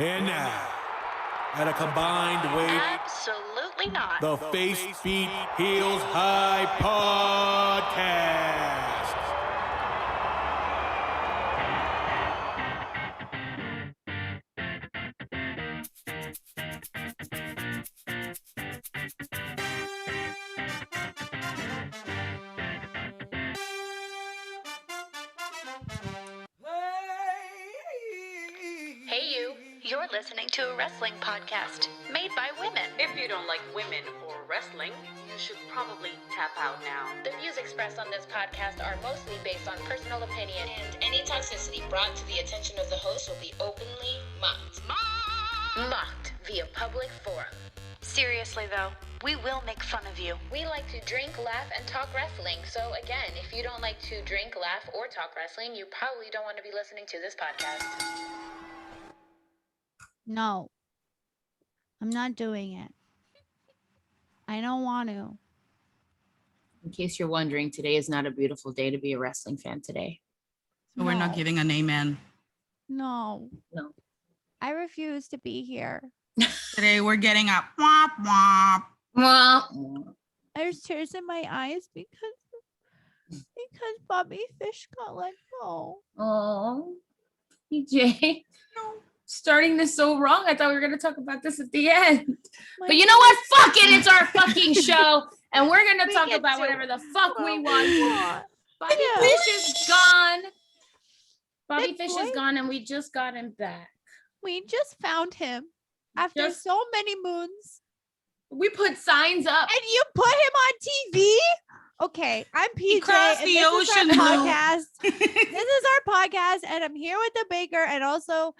And now, at a combined weight, Absolutely not. the Face Beat Heels High Podcast. Hey you, you're listening to a wrestling podcast made by women. If you don't like women or wrestling, you should probably tap out now. The views expressed on this podcast are mostly based on personal opinion, and any toxicity brought to the attention of the host will be openly mocked. Mocked via public forum. Seriously though, we will make fun of you. We like to drink, laugh, and talk wrestling. So again, if you don't like to drink, laugh, or talk wrestling, you probably don't want to be listening to this podcast. No, I'm not doing it. I don't want to. In case you're wondering, today is not a beautiful day to be a wrestling fan today. So we're not giving an amen. No. No. I refuse to be here. Today we're getting a womp womp. There's tears in my eyes because Bobby Fish got let go. Oh, PJ. No. Starting this so wrong. I thought we were going to talk about this at the end. But you know what? Fuck it. It's our fucking show. And we're going to talk about whatever the fuck we want. Bobby Fish is gone. Bobby Fish is gone and we just got him back. We just found him after so many moons. We put signs up. And you put him on TV? Okay, I'm PJ. Across the ocean. Is our podcast. This is our podcast, and I'm here with the Baker and also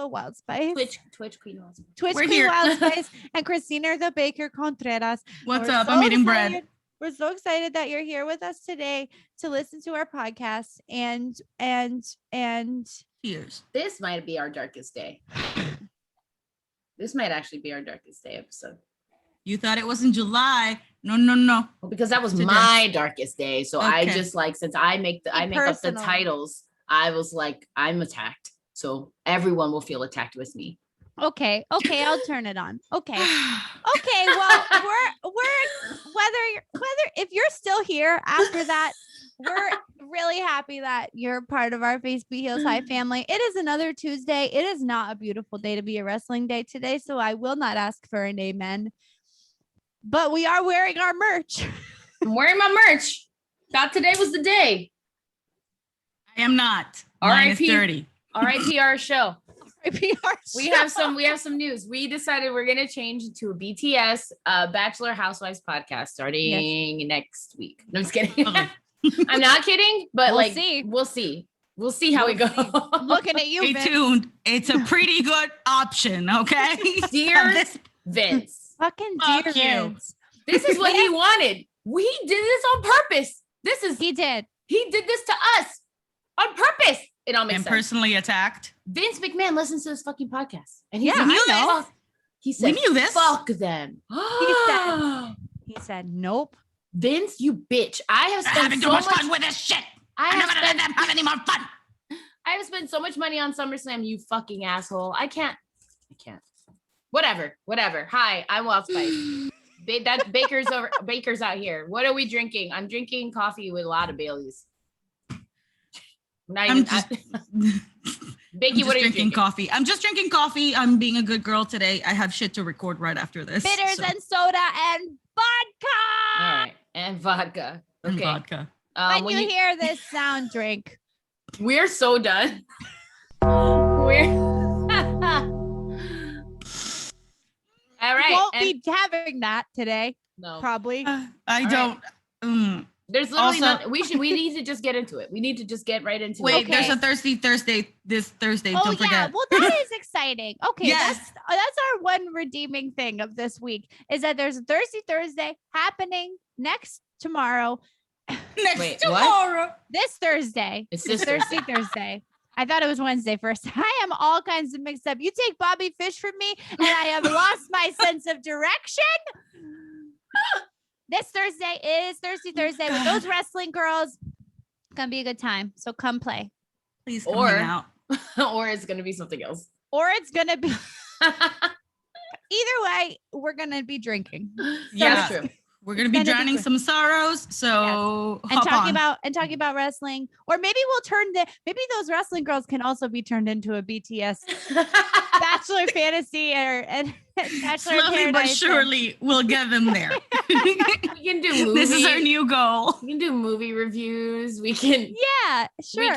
Wild Spice. Twitch Queen Wild Spice. Twitch We're Queen here. Wild Spice and Christina the Baker Contreras. What's We're up? so I'm eating excited. bread. We're so excited that you're here with us today to listen to our podcast and Cheers. This might be our darkest day. This might actually be our darkest day episode. You thought it was in July. No. Well, because that was Today. my darkest day. So I Okay. just like, since I make up the Personal. titles, I was like, I'm attacked. So everyone will feel attacked with me. Okay, I'll turn it on. Okay. Well, we're whether if you're still here after that, we're really happy that you're part of our Face Beat Heels High family. It is another Tuesday. It is not a beautiful day to be a wrestling day today, so I will not ask for an amen. But we are wearing our merch. I'm wearing my merch. Thought today was the day. I am not. R.I.P. -30. R.I.P. our show. PR We have some news. We decided we're gonna change to a BTS Bachelor Housewives podcast starting next week. No, I'm just kidding. Okay. I'm not kidding, but We'll see. We'll see how we go. looking at you, Stay Vince. tuned. It's a pretty good option, okay? Dear This- Vince, Fucking Fuck dear you. Vince. this is what he wanted. We did this on purpose. He did. He did this to us on purpose. It all makes I'm sense. personally attacked. Vince McMahon listens to this fucking podcast, and he Yeah, said, I know. "Fuck." He said, We knew this. Fuck them. He said, nope. Vince, you bitch. I have I'm spent having so too much much fun with this shit. I I'm have never gonna let spent them have any more fun. I have spent so much money on SummerSlam, you fucking asshole. I can't. Whatever. Hi, I'm Wild Spice. That Baker's over. Baker's out here. What are we drinking? I'm drinking coffee with a lot of Baileys. Not I'm even. just, Bakey, I'm what are you just drinking drinking? coffee. I'm just drinking coffee. I'm being a good girl today. I have shit to record right after this. Bitters so- and soda and vodka. All right, and vodka. and Okay. vodka. When you hear this sound, drink. We're so done. We're. All right. We won't and- be having that today, no. probably. I don't. There's literally Also- nothing. We need to just get into it. We need to just get right into it. Wait, Okay. there's a Thirsty Thursday this Thursday. Oh Don't yeah, forget. well that is exciting. Okay, Yes. that's our one redeeming thing of this week is that there's a Thirsty Thursday happening tomorrow, Next Wait, what? tomorrow. this Thursday. It's It's this Thirsty Thursday. I thought it was Wednesday first. I am all kinds of mixed up. You take Bobby Fish from me, and I have lost my sense of direction. This Thursday is Thirsty Thursday with those wrestling girls. Gonna be a good time. So come play. Please come Or- hang out. or it's gonna be something else. or it's gonna be. Either way, we're gonna be drinking. Yeah, That's true. we're gonna be drowning some sorrows. So and talking about wrestling, or maybe maybe those wrestling girls can also be turned into a BTS Bachelor Fantasy and Bachelor slowly but Paradise. surely we'll get them there. We can do movie. This is our new goal. We can do movie reviews. We can. Yeah, sure.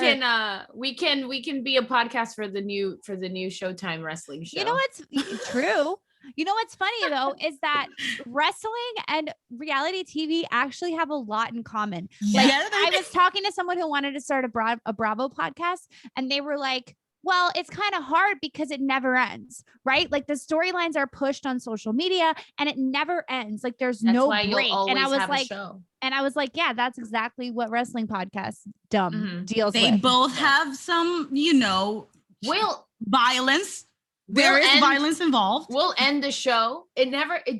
We can be a podcast for the new Showtime wrestling show. You know what's true? You know what's funny though is that wrestling and reality TV actually have a lot in common. Like I was talking to someone who wanted to start a Bravo podcast, and they were like, well, it's kind of hard because it never ends, right? Like the storylines are pushed on social media and it never ends. Like there's no break. And I was like, yeah, that's exactly what wrestling podcasts deals with. They both have some, violence. There is violence involved. We'll end the show. Do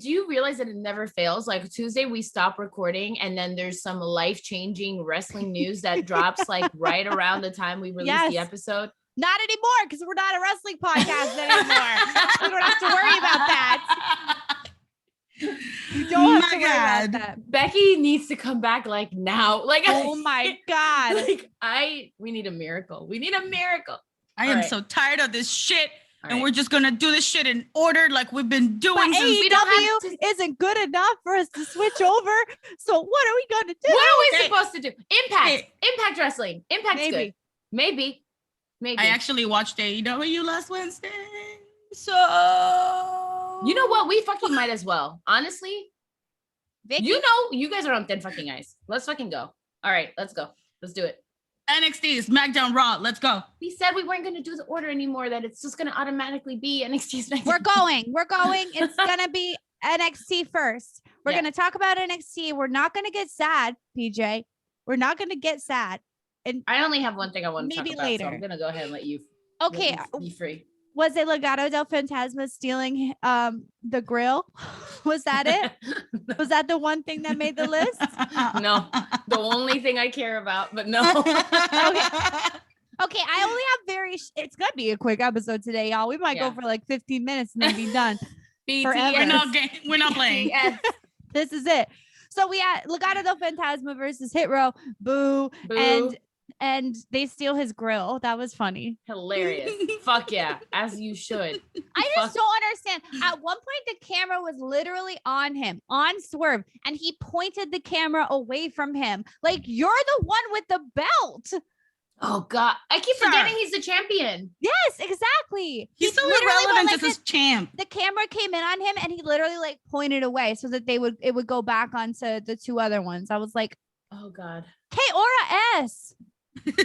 you realize that it never fails? Like Tuesday, we stop recording, and then there's some life-changing wrestling news that drops like right around the time we release the episode. Not anymore, because we're not a wrestling podcast anymore. We don't have to worry about that. You don't have to worry about that. Becky needs to come back like now. Like, oh my God. Like we need a miracle. We need a miracle. I am so tired of this shit. And we're just gonna do this shit in order, like we've been doing. But AEW isn't good enough for us to switch over. So what are we gonna do? What are we supposed to do? Impact Wrestling. Impact's good. Maybe. I actually watched AEW last Wednesday. So you know what? We fucking might as well. Honestly, Vicky? You guys are on thin fucking ice. Let's fucking go. All right, let's go. Let's do it. NXT, SmackDown, Raw. Let's go. We said we weren't going to do the order anymore, that it's just going to automatically be NXT, SmackDown. We're going. It's going to be NXT first. We're going to talk about NXT. We're not going to get sad, PJ. We're not going to get sad. And I only have one thing I want to talk about, later. So I'm going to go ahead and let you be free. Was it Legado del Fantasma stealing the grill? Was that it? Was that the one thing that made the list? No, the only thing I care about, but no. Okay, I only have it's gonna be a quick episode today, y'all. We might go for like 15 minutes and then be done. We're not playing. This is it. So we had Legado del Fantasma versus Hit Row. Boo. And they steal his grill. That was funny. Hilarious. Fuck yeah. As you should. I just don't understand. At one point, the camera was literally on him, on Swerve, and he pointed the camera away from him. Like, you're the one with the belt. Oh, God. I keep forgetting he's the champion. Yes, exactly. He's so irrelevant as his champ. The camera came in on him, and he literally, like, pointed away so that it would go back onto the two other ones. I was like, oh, God. K-Ora S. Now I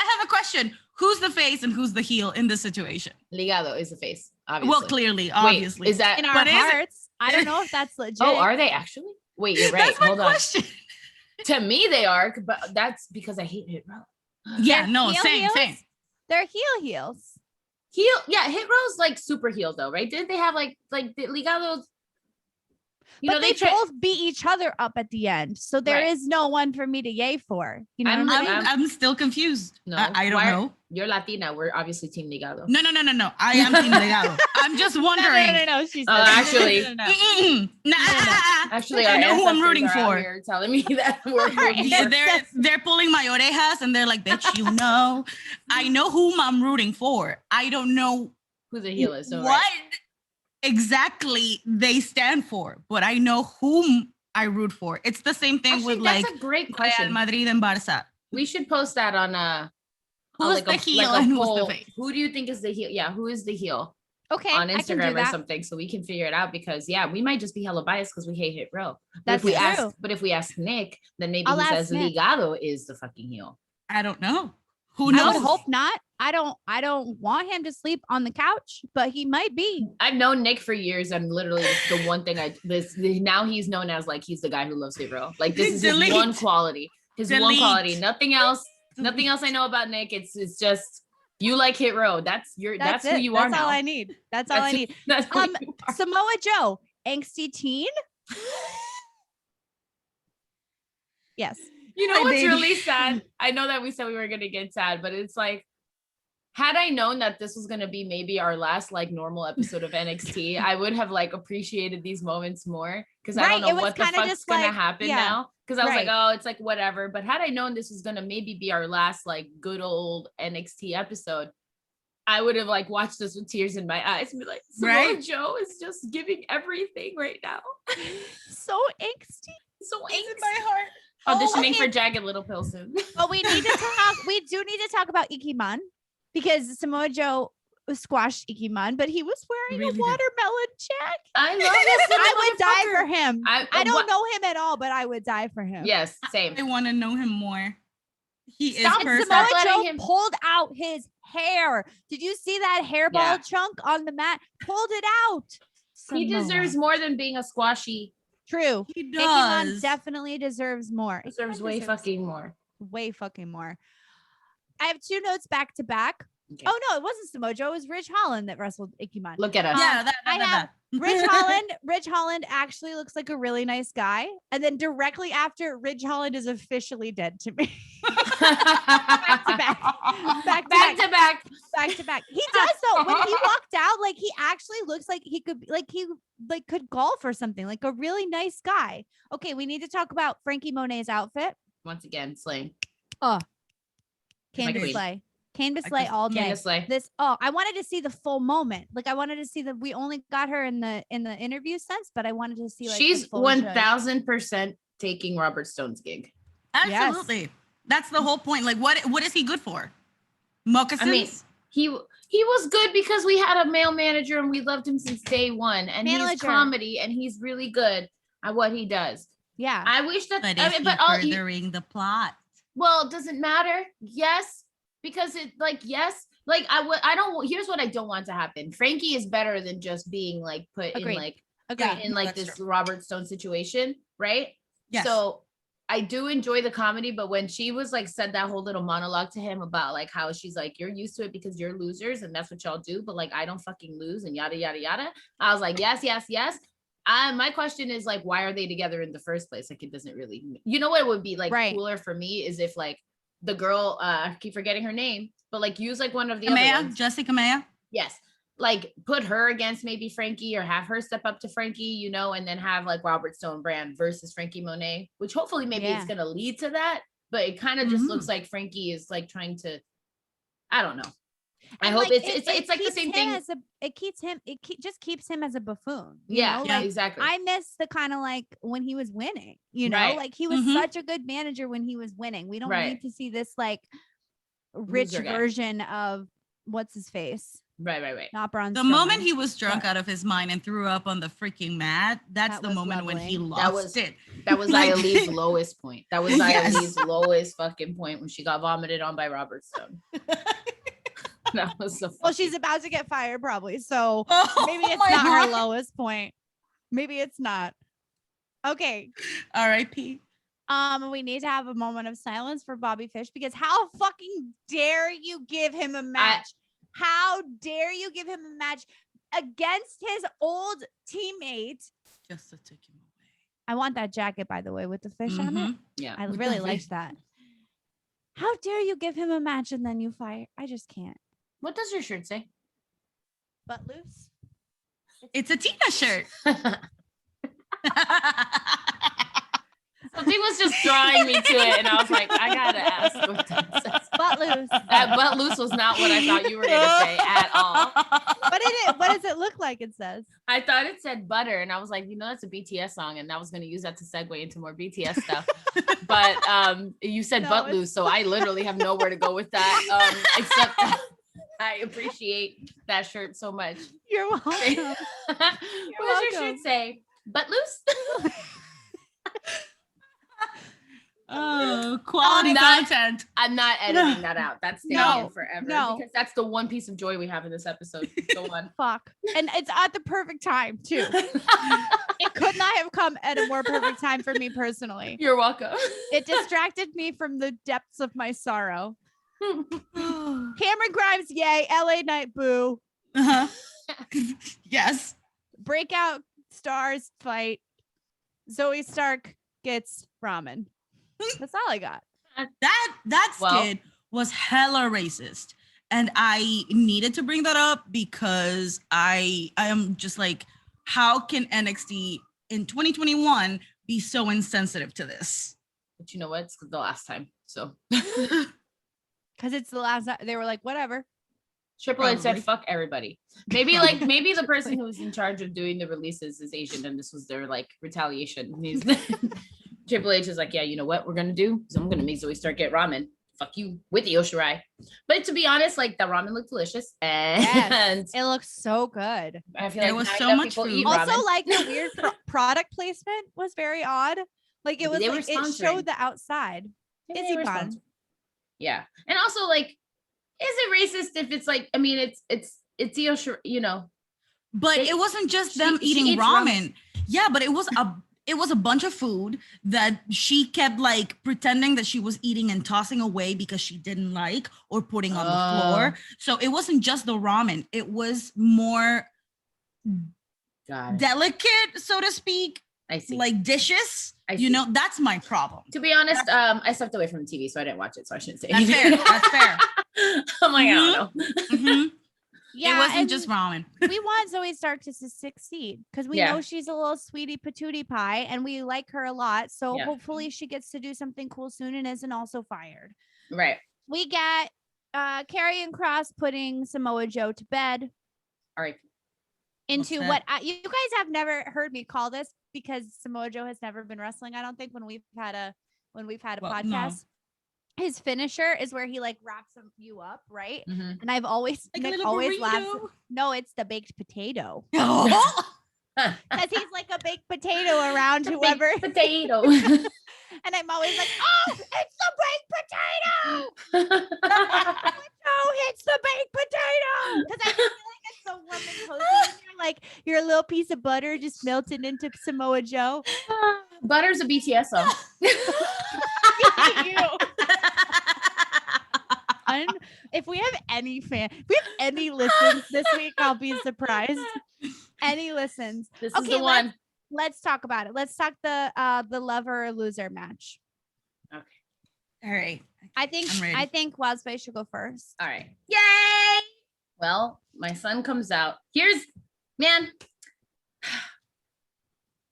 have a question. Who's the face and who's the heel in this situation? Ligado is the face, obviously. Well, clearly, obviously. Wait, is that in our hearts? I don't know if that's legit. Oh, are they actually? Wait, you're right. That's my Hold question. On. To me, they are, but that's because I hate Hit Row. Yeah, no, same. They're heels. Yeah, Hit Row's like super heel though, right? Didn't they have like the Ligado's? But they both beat each other up at the end, so there is no one for me to yay for. You know, I'm still confused. No, I don't know. You're Latina. We're obviously Team Ligado. No. I am Team Ligado. I'm just wondering. No. She said actually, actually, I know who I'm rooting for. You're telling me that we're they're pulling my orejas and they're like, "Bitch, you know, I know whom I'm rooting for. I don't know who the heel is." So what exactly they stand for, but I know whom I root for. It's the same thing with that's a great question. Real Madrid and Barca. We should post that on who's the heel and who's the face. Who do you think is the heel? Yeah, who is the heel? Okay, on Instagram or something, so we can figure it out, because we might just be hella biased because we hate Hit Row. That's true. But if we ask Nick, then maybe he says Ligado is the fucking heel. I don't know. Who knows? I would hope not. I don't want him to sleep on the couch, but he might be. I've known Nick for years, and literally the one thing now he's known as like he's the guy who loves Hit Row. Like this is his one quality. One quality. Nothing else I know about Nick. It's just you like Hit Row. That's who you are now. That's all I need. That's all I need. Samoa Joe, angsty teen. Yes. You know My what's baby. really sad? I know that we said we were gonna get sad, but it's like, had I known that this was gonna be maybe our last like normal episode of NXT, I would have like appreciated these moments more because I don't Right, it know was what the kinda fuck's just gonna like- happen yeah, now. Because I was like, right. oh, it's like whatever. But had I known this was gonna maybe be our last like good old NXT episode, I would have like watched this with tears in my eyes and be like, Samoa Right? Joe is just giving everything right now. So angsty. So In angsty. my heart. Auditioning okay. for Jagged Little Pill soon. But we need to talk. We do need to talk about Ikiman because Samoa Joe squashed Ikiman, but he was wearing Really a did. watermelon jacket. I love this little I would die for motherfucker. him. I- I don't what- know him at all, but I would die for him. Yes, same. I want to know him more. He Stop is it, perfect. Samoa Samoa letting Joe him- pulled out his hair. Did you see that hairball Yeah. chunk on the mat? Pulled it out. He Samoa. deserves more than being a squashy. True. He Ikiman does. definitely deserves more. Deserves Ikiman way deserves fucking more. way fucking more. I have two notes back to back. Okay. Oh no, it wasn't Samoa Joe. It was Rich Holland that wrestled Ikiman. Look at us. Yeah, I have Rich Holland actually looks like a really nice guy. And then directly after, Rich Holland is officially dead to me. back to back. Back to Back back. to back. Back to back. He does though. When he walked out, like he actually looks like he could like he like could golf or something. Like a really nice guy. Okay, we need to talk about Frankie Monet's outfit. Once again, slaying. Candace queen. Slay. Candace I Slay just- all day. Candace Slay. I wanted to see the full moment. Like I wanted to see that we only got her in the interview sense, but I wanted to see like the She's full judge. 1000% taking Robert Stone's gig. Absolutely. That's the whole point. Like, what is he good for? Moccasins? I mean, he was good because we had a male manager and we loved him since day one. And he's Manager. comedy and he's really good at what he does. Yeah. I wish that. but I is mean, he but all, furthering the plot? well, does it matter? Yes, because it like yes, like I don't. Here's what I don't want to happen. Frankie is better than just being like put Agreed. in like Agreed. in like That's this true. Robert Stone situation, right? Yes. So I do enjoy the comedy, but when she was like said that whole little monologue to him about like how she's like, you're used to it because you're losers and that's what y'all do, but like I don't fucking lose and yada yada yada. I was like, yes, yes, yes. My question is like, why are they together in the first place? Like it doesn't really, you know what would be like Right. cooler for me is if like the girl, I keep forgetting her name, but like use like one of the other Maya, ones. Jessica Maya. Yes. Like put her against maybe Frankie or have her step up to Frankie, you know, and then have like Robert Stone brand versus Frankie Monet, which hopefully maybe it's Yeah. going to lead to that. But it kind of just looks like Frankie is like trying to, I don't know. I And, hope like, it's like the keeps same him thing. as just keeps him as a buffoon. you Yeah, know? yeah, Like, exactly. I miss the kind of like when he was winning, you know, Right. like he was Mhm. such a good manager when he was winning. We don't Right. need to see this like rich Loser guy. version of what's his face, right. not Braun The Strowman. moment he was drunk out of his mind and threw up on the freaking mat, that's That the was moment when he lovely. lost was- it. That was Like- Ialee's lowest point. That was Yes. Ialee's lowest fucking point when she got vomited on by Robert Stone. That was so well, she's about to get fired probably, so Oh, maybe it's my not her God. lowest point. Maybe it's not. Okay. R.I.P. We need to have a moment of silence for Bobby Fish because how fucking dare you give him a match? How dare you give him a match against his old teammate? Just to take him away. I want that jacket, by the way, with the fish on it. Mhm. Yeah. I With really the liked fish. that. How dare you give him a match and then you fire? I just can't. What does your shirt say? Butt loose. It's a Tina shirt. Something was just drawing me to it, and I was like, I gotta ask what that says. Butt loose. That butt loose was not what I thought you were gonna say at all. What does it look like? It says. I thought it said butter, and I was like, you know, that's a BTS song, and I was gonna use that to segue into more BTS stuff. But you said No, butt it's- loose, so I literally have nowhere to go with that. Except that I appreciate that shirt so much. You're welcome. What does your shirt welcome. say? Butt loose? Oh, quality I'm not- content. I'm not editing that out. That's staying No, in forever. no. Because that's the one piece of joy we have in this episode. Go on. Fuck. And it's at the perfect time too. It could not have come at a more perfect time for me personally. You're welcome. It distracted me from the depths of my sorrow. Cameron Grimes, yay. LA Knight, boo. Uh-huh. Yes. Breakout stars fight. Zoe Stark gets ramen. That's all I got. That skit was hella racist. And I needed to bring that up because I am just like, how can NXT in 2021 be so insensitive to this? But you know what? It's the last time. So Because it's the last. They were like, whatever. Triple H said, "Fuck everybody." Maybe the person who was in charge of doing the releases is Asian, and this was their like retaliation. Triple H is like, "Yeah, you know what we're gonna do? Is I'm gonna make Zoe Stark get ramen. Fuck you with the Yoshirai." But to be honest, like the ramen looked delicious, and it looks so good. I feel there like was so much food. Also, like the weird product placement was very odd. Like it was, like, it showed the outside. Izzy Bun. Yeah, and also like. Is it racist if it's like, I mean, it's you know, but it wasn't just them eating ramen. Yeah, but it was a bunch of food that she kept like pretending that she was eating and tossing away because she didn't like or putting on the floor. So it wasn't just the ramen. It was more delicate, so to speak. I see. Like dishes. You know, that's my problem. To be honest, I stepped away from the TV, so I didn't watch it, so I shouldn't say anything. That's fair. I'm like, I don't know. Mm-hmm. Yeah, it wasn't just ramen. We want Zoe Stark to succeed because we know she's a little sweetie patootie pie and we like her a lot. So hopefully she gets to do something cool soon and isn't also fired. Right. We get Karrion Kross putting Samoa Joe to bed. All right. Into what you guys have never heard me call this because Samoa Joe has never been wrestling. I don't think when we've had a podcast. No. His finisher is where he like wraps you up, right? Mm-hmm. And I've always laughed. No, it's the baked potato. Because he's like a baked potato around whoever. Potato. And I'm always like, oh, it's the baked potato. No, it's the baked potato. Because I feel like it's the woman posing in there, like you're a little piece of butter just melted into Samoa Joe. Butter's a BTS song. If we have any listens this week, I'll be surprised. Any listens. This is the one. Let's talk about it. Let's talk the lover or loser match. Okay. All right. I think Wildspice should go first. All right. Yay! Well, my son comes out. Man.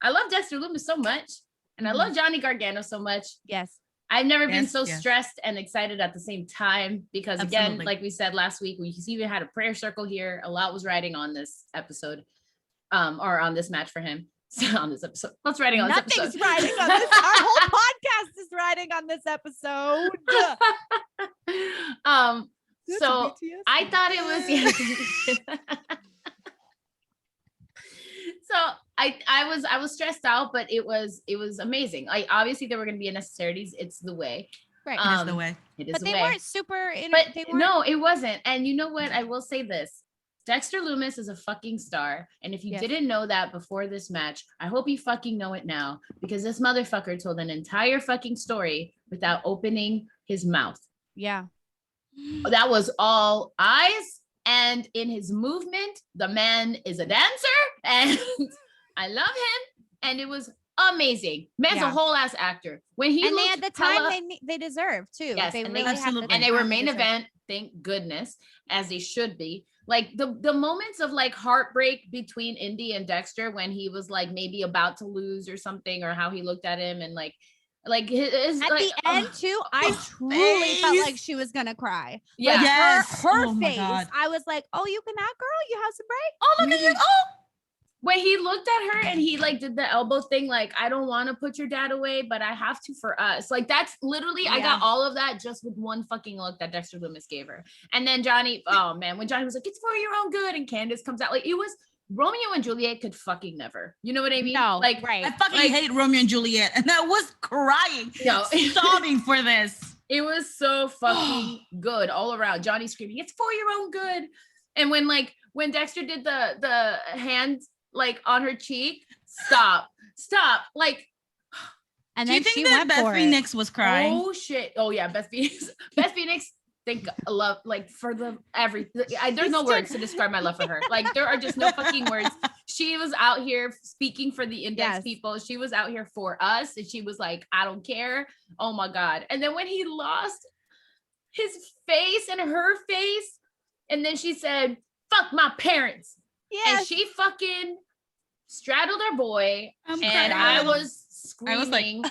I love Dexter Lumis so much. And I love Johnny Gargano so much. Yes. I've never been so stressed and excited at the same time because again, like we said last week, we even had a prayer circle here. A lot was riding on this episode, or on this match for him. So on this episode, what's riding on this episode? Nothing's riding on this. Our whole podcast is riding on this episode. So I thought it was. So I was stressed out, but it was amazing. Obviously there were going to be unnecessarities. It's the way. Right. It is the way. But they weren't super. No, it wasn't. And you know what? I will say this. Dexter Lumis is a fucking star. And if you didn't know that before this match, I hope you fucking know it now because this motherfucker told an entire fucking story without opening his mouth. Yeah. That was all eyes. And in his movement, the man is a dancer and I love him. And it was amazing. Man's a whole ass actor. When he they had the time they deserve too. Yes, they really and they were main event. Thank goodness, as they should be. Like the moments of like heartbreak between Indy and Dexter when he was like maybe about to lose or something, or how he looked at him and like his, at the end too, I truly felt like she was gonna cry. Yeah, like her face. God. I was like, "Oh, you can act, girl. You have some break. Oh, look at you! Oh." When he looked at her and he like did the elbow thing, like, I don't want to put your dad away, but I have to for us. Like that's literally, I got all of that just with one fucking look that Dexter Lumis gave her. And then Johnny, oh man, when Johnny was like, it's for your own good, and Candace comes out, like it was Romeo and Juliet could fucking never. You know what I mean? No, like right. I fucking hate Romeo and Juliet, and I was crying, sobbing for this. It was so fucking good all around. Johnny screaming, "It's for your own good!" And when Dexter did the hand like on her cheek, stop, like. And do you think that Beth Phoenix was crying? Oh shit! Oh yeah, Beth Phoenix. Think love like for the everything. There's no words to describe my love for her. Like there are just no fucking words. she was out here speaking for the index people. She was out here for us. And she was like, I don't care. Oh my God. And then when he lost his face and her face, and then she said, fuck my parents. And she fucking straddled her boy. And I was screaming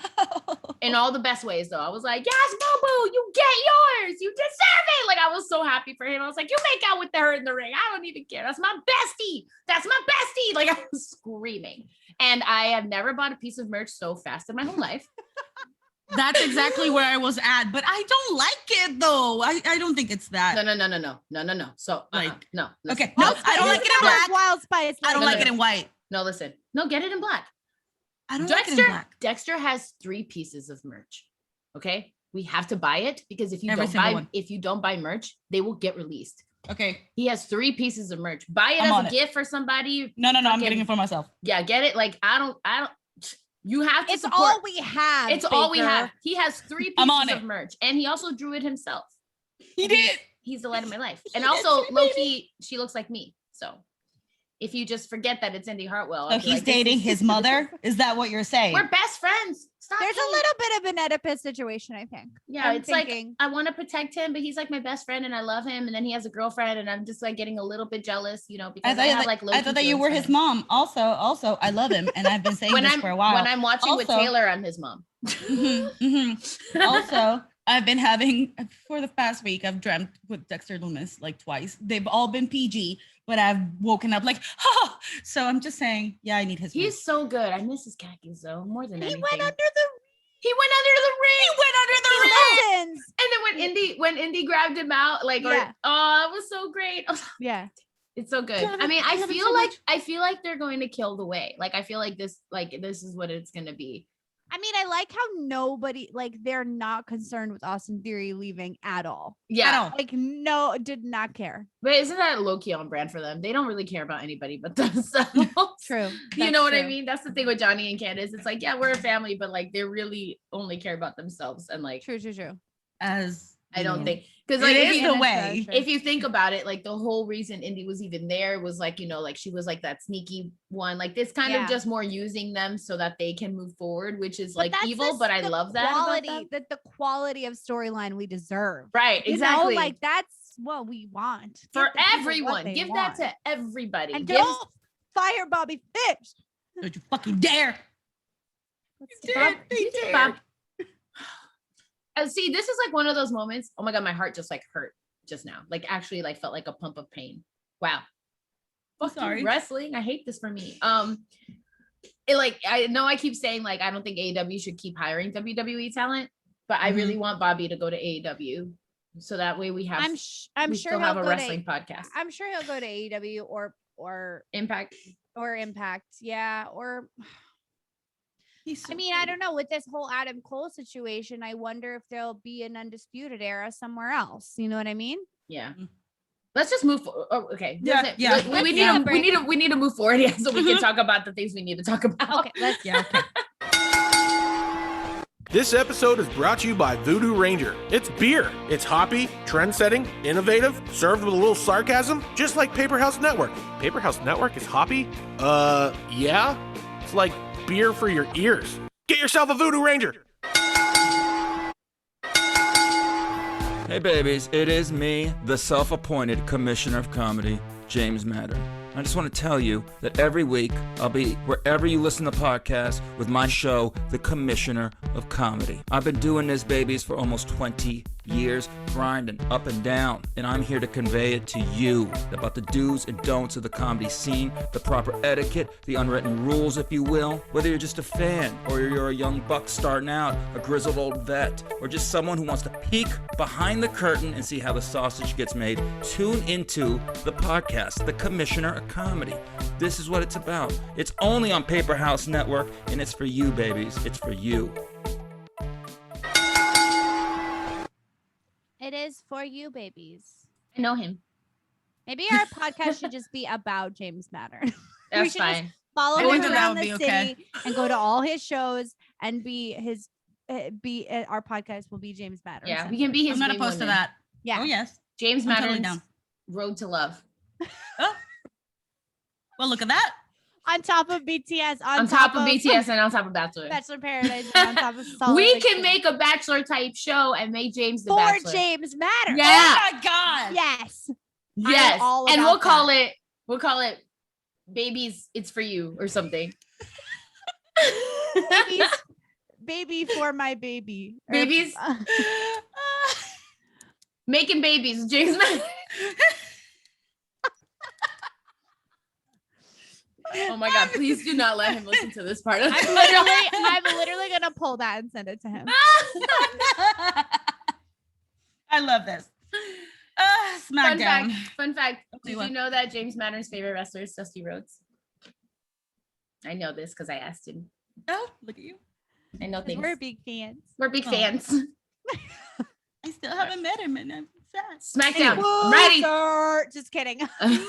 in all the best ways though. I was like, yes, boo-boo, you get yours. You deserve it. Like, I was so happy for him. I was like, you make out with her in the ring. I don't even care. That's my bestie. That's my bestie. Like, I was screaming. And I have never bought a piece of merch so fast in my whole life. That's exactly where I was at, but I don't like it though. I don't think it's that. No. So no. Listen. Okay. No, I don't like it in black. Wild Spice. I don't like it in white. No, listen. No, get it in black. I don't like it in black. Dexter has 3 pieces of merch. Okay. We have to buy it because if you don't buy merch, they will get released. Okay. He has 3 pieces of merch. Buy it as a gift for somebody. No. I'm getting it for myself. Yeah, get it. Like, I don't. You have to. It's support. all we have. It's all we have. He has 3 pieces of merch, and he also drew it himself. He did. He's the light of my life, and also Loki. She looks like me. So, if you just forget that it's Indy Hartwell, so he's dating his mother. Is that what you're saying? We're best friends. Stop. There's a little bit of an Oedipus situation, I think. Yeah, it's thinking, like I want to protect him, but he's like my best friend, and I love him. And then he has a girlfriend, and I'm just like getting a little bit jealous, because I have like. I thought that you were his mom. Also, I love him, and I've been saying this for a while. When I'm watching with Taylor, I'm his mom. Also, I've been having for the past week. I've dreamt with Dexter Loomis like twice. They've all been PG, but I've woken up like, So I'm just saying, yeah, I need his. He's so good. I miss his khakis though, more than anything. He went under the ring. And then when Indy grabbed him out, like, it was so great. Yeah, it's so good. I mean, I feel like they're going to kill the way. Like, I feel like this is what it's gonna be. I mean, I like how nobody, like, they're not concerned with Austin Theory leaving at all. Yeah. At all. Like, no, did not care. But isn't that low-key on brand for them? They don't really care about anybody but themselves. True. You know what I mean? That's the thing with Johnny and Candace. It's like, yeah, we're a family, but like, they really only care about themselves. And like, true. I don't think, because like, it is the way. If you think about it, like the whole reason Indy was even there was like, like she was like that sneaky one, like this kind of just more using them so that they can move forward, which is like evil, but I love that quality, that the quality of storyline we deserve. Right, exactly. Like that's what we want for everyone. Give that to everybody. And don't fire Bobby Fish. Don't you fucking dare. You did, Bob. See, this is like one of those moments. Oh my God, my heart just like hurt just now. Like actually like felt like a pump of pain. Wow. Sorry. Wrestling. I hate this for me. I know I keep saying like, I don't think AEW should keep hiring WWE talent, but I really want Bobby to go to AEW. So that way we have, I'm sure he'll have a wrestling podcast. I'm sure he'll go to AEW or Impact. Yeah. I mean, I don't know. With this whole Adam Cole situation, I wonder if there'll be an Undisputed Era somewhere else. You know what I mean? Yeah. Let's just move forward. Oh, okay. Yeah. We need to move forward, so we can talk about the things we need to talk about. Okay. Okay. This episode is brought to you by Voodoo Ranger. It's beer. It's hoppy, trend-setting, innovative, served with a little sarcasm, just like Paper House Network. Paper House Network is hoppy? Yeah. It's like beer for your ears. Get yourself a Voodoo Ranger. Hey babies, it is me, the self-appointed Commissioner of Comedy, James Madden. I just want to tell you that every week I'll be wherever you listen to podcasts with my show, The Commissioner of Comedy. I've been doing this, babies, for almost 20 years, grinding up and down, and I'm here to convey it to you about the do's and don'ts of the comedy scene, the proper etiquette, the unwritten rules, if you will. Whether you're just a fan, or you're a young buck starting out, a grizzled old vet, or just someone who wants to peek behind the curtain and see how the sausage gets made, tune into the podcast, The Commissioner of Comedy. This is what it's about. It's only on Paper House Network, and it's for you, babies. It's for you. It is for you, babies. I know him. Maybe our podcast should just be about James Madden. That's fine. Just follow him around the city and go to all his shows and our podcast will be James Madden. Yeah, we can be his. I'm not opposed to that. Yeah. Oh yes. James Madden's Road to Love. Oh. Well, look at that. On top of BTS. On top of BTS and on top of Bachelor. Bachelor Paradise. And on top of Solid. We can make a Bachelor type show and make James the For Bachelor. James Matter. Yeah. Oh my God. Yes. Yes. all And about we'll call it Babies, It's For You or something. Baby for my baby. Babies. Making babies, James Matter. Oh my God, please do not let him listen to this part of I'm literally gonna pull that and send it to him. I love this. SmackDown. Fun fact. Did you know that James Matter's favorite wrestler is Dusty Rhodes? I know this because I asked him. Oh, look at you. I know things. We're big fans. We're big fans. I still haven't met him and I'm sad. SmackDown. I'm ready. Just kidding. I'm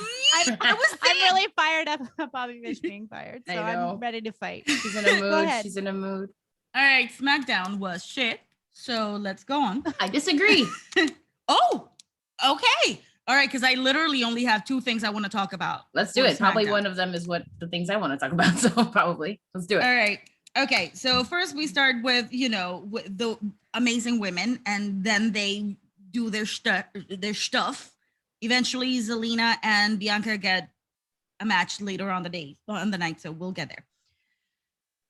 really fired up about Bobby Fish being fired, so I'm ready to fight. She's in a mood. She's in a mood. All right, SmackDown was shit. So let's go on. I disagree. Oh, okay. All right, because I literally only have 2 things I want to talk about. Let's do it. Probably one of them is what the things I want to talk about. So probably let's do it. All right. Okay. So first we start with, with the amazing women, and then they do their stuff. Eventually, Zelina and Bianca get a match later on the night. So we'll get there.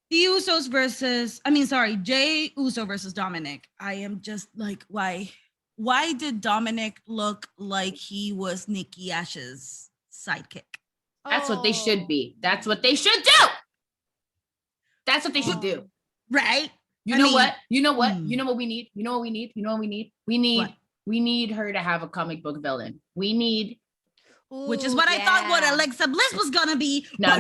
The Usos Jay Uso versus Dominic. I am just like, why? Why did Dominic look like he was Nikki Ash's sidekick? That's what they should be. That's what they should do. That's what they should do. Right? You know what we need? We need her to have a comic book villain. Which is what I thought what Alexa Bliss was gonna be. No,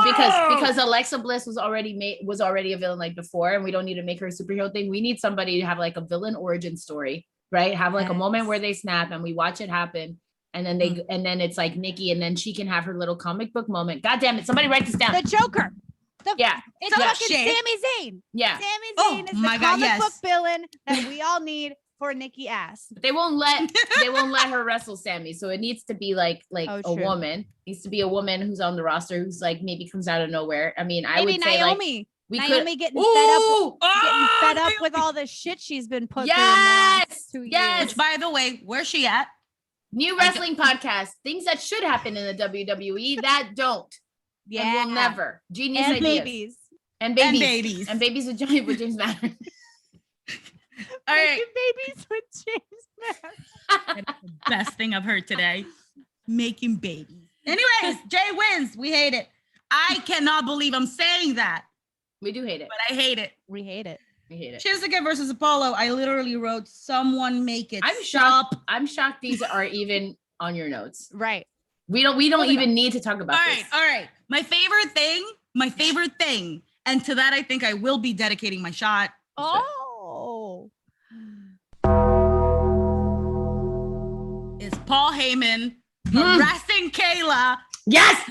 because Alexa Bliss was already a villain like before, and we don't need to make her a superhero thing. We need somebody to have like a villain origin story, right? Have like a moment where they snap and we watch it happen, and then then it's like Nikki, and then she can have her little comic book moment. God damn it! Somebody write this down. The Joker. It's fucking shit. Sami Zayn. Yeah. Sami Zayn is the comic book villain that we all need for Nikki Ass. But they won't let her wrestle Sammy. So it needs to be like a woman. It needs to be a woman who's on the roster who's like maybe comes out of nowhere. I mean, I would say Naomi. Like Naomi getting fed up with all the shit she's been put through. Yes. Which, by the way, where's she at? New wrestling podcast. Things that should happen in the WWE that don't. Yeah. And will never. Genius and ideas. Babies. And babies. And babies with James Matter. All right. Babies with James Matter. That's the best thing I've heard today. Making babies. Anyways, Jay wins. We hate it. I cannot believe I'm saying that. We do hate it. But I hate it. We hate it. Shinsuke versus Apollo. I literally wrote someone make it. I'm shocked. I'm shocked these are even on your notes. Right. We don't even need to talk about this. All right. My favorite thing, and to that I think I will be dedicating my shot. Oh. Is Paul Heyman harassing Kayla. Yes.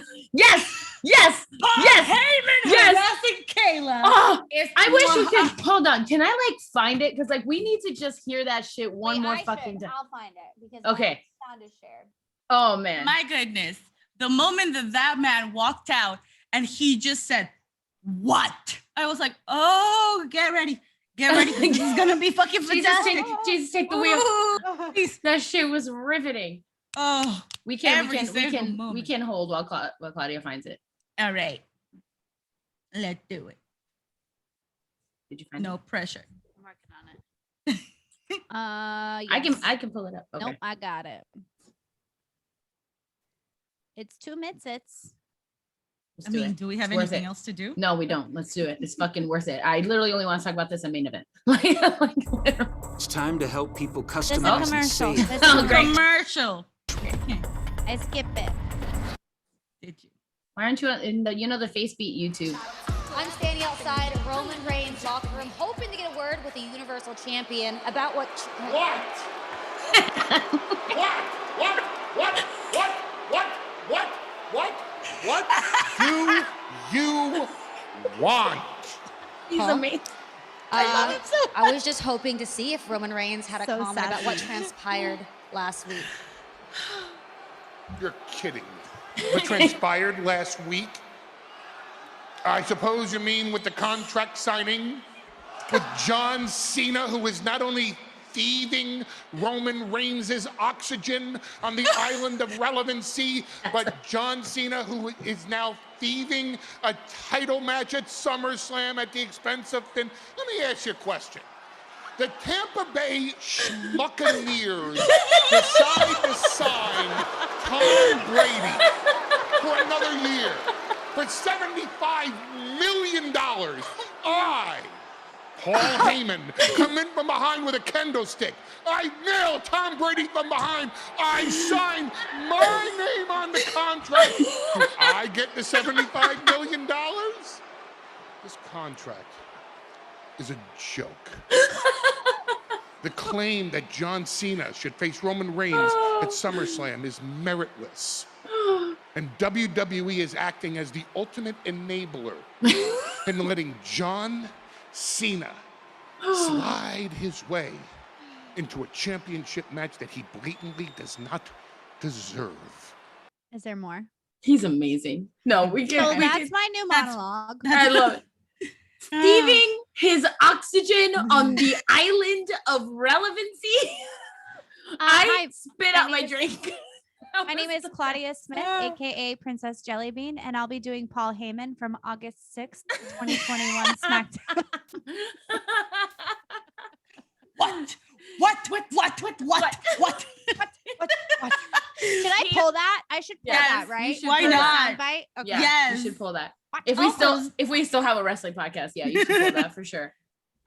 Paul Heyman harassing Kayla. Oh, I wish you could. Hold on. Can I like find it? Because like we need to just hear that shit one more fucking time. I'll find it because okay. My sound is shared. Oh man. My goodness. The moment that man walked out and he just said, "What?" I was like, "Oh, get ready. This is gonna be fucking fantastic." Jesus, take the wheel. That shit was riveting. Oh, we can hold while Claudia finds it. All right. Let's do it. Did you find it? No pressure. I'm working on it. Yes. I can pull it up. Okay. Nope, I got it. It's 2 minutes. I mean, do we have anything else to do? No, we don't. Let's do it. It's fucking worth it. I literally only want to talk about this in main event. It's time to help people customize and save. Commercial. I skip it. Did you? Why aren't you in the Face Beat YouTube? I'm standing outside Roman Reigns' locker room, hoping to get a word with the Universal Champion about what do you want? He's amazing. I was just hoping to see if Roman Reigns had a comment about what transpired last week. You're kidding me. What transpired last week? I suppose you mean with the contract signing with John Cena, who is not only thieving Roman Reigns' oxygen on the island of relevancy, but John Cena, who is now thieving a title match at SummerSlam at the expense of Finn. Let me ask you a question. The Tampa Bay Schmuccaneers decide to sign Tom Brady for another year for $75 million. I, Paul Heyman, come in from behind with a kendo stick. I nail Tom Brady from behind. I sign my name on the contract. Do I get the $75 million? This contract is a joke. The claim that John Cena should face Roman Reigns at SummerSlam is meritless. And WWE is acting as the ultimate enabler in letting John Cena slide his way into a championship match that he blatantly does not deserve. Is there more? He's amazing. No, we can. So that's my new monologue. I love it. Thieving his oxygen on the island of relevancy. I spit out my drink. My name is Claudia Smith, aka Princess Jellybean, and I'll be doing Paul Heyman from August 6th, 2021 SmackDown. What? Should I pull that? I should pull that, right? Why not? Okay. Yeah, yes, you should pull that. If we still have a wrestling podcast, yeah, you should pull that for sure.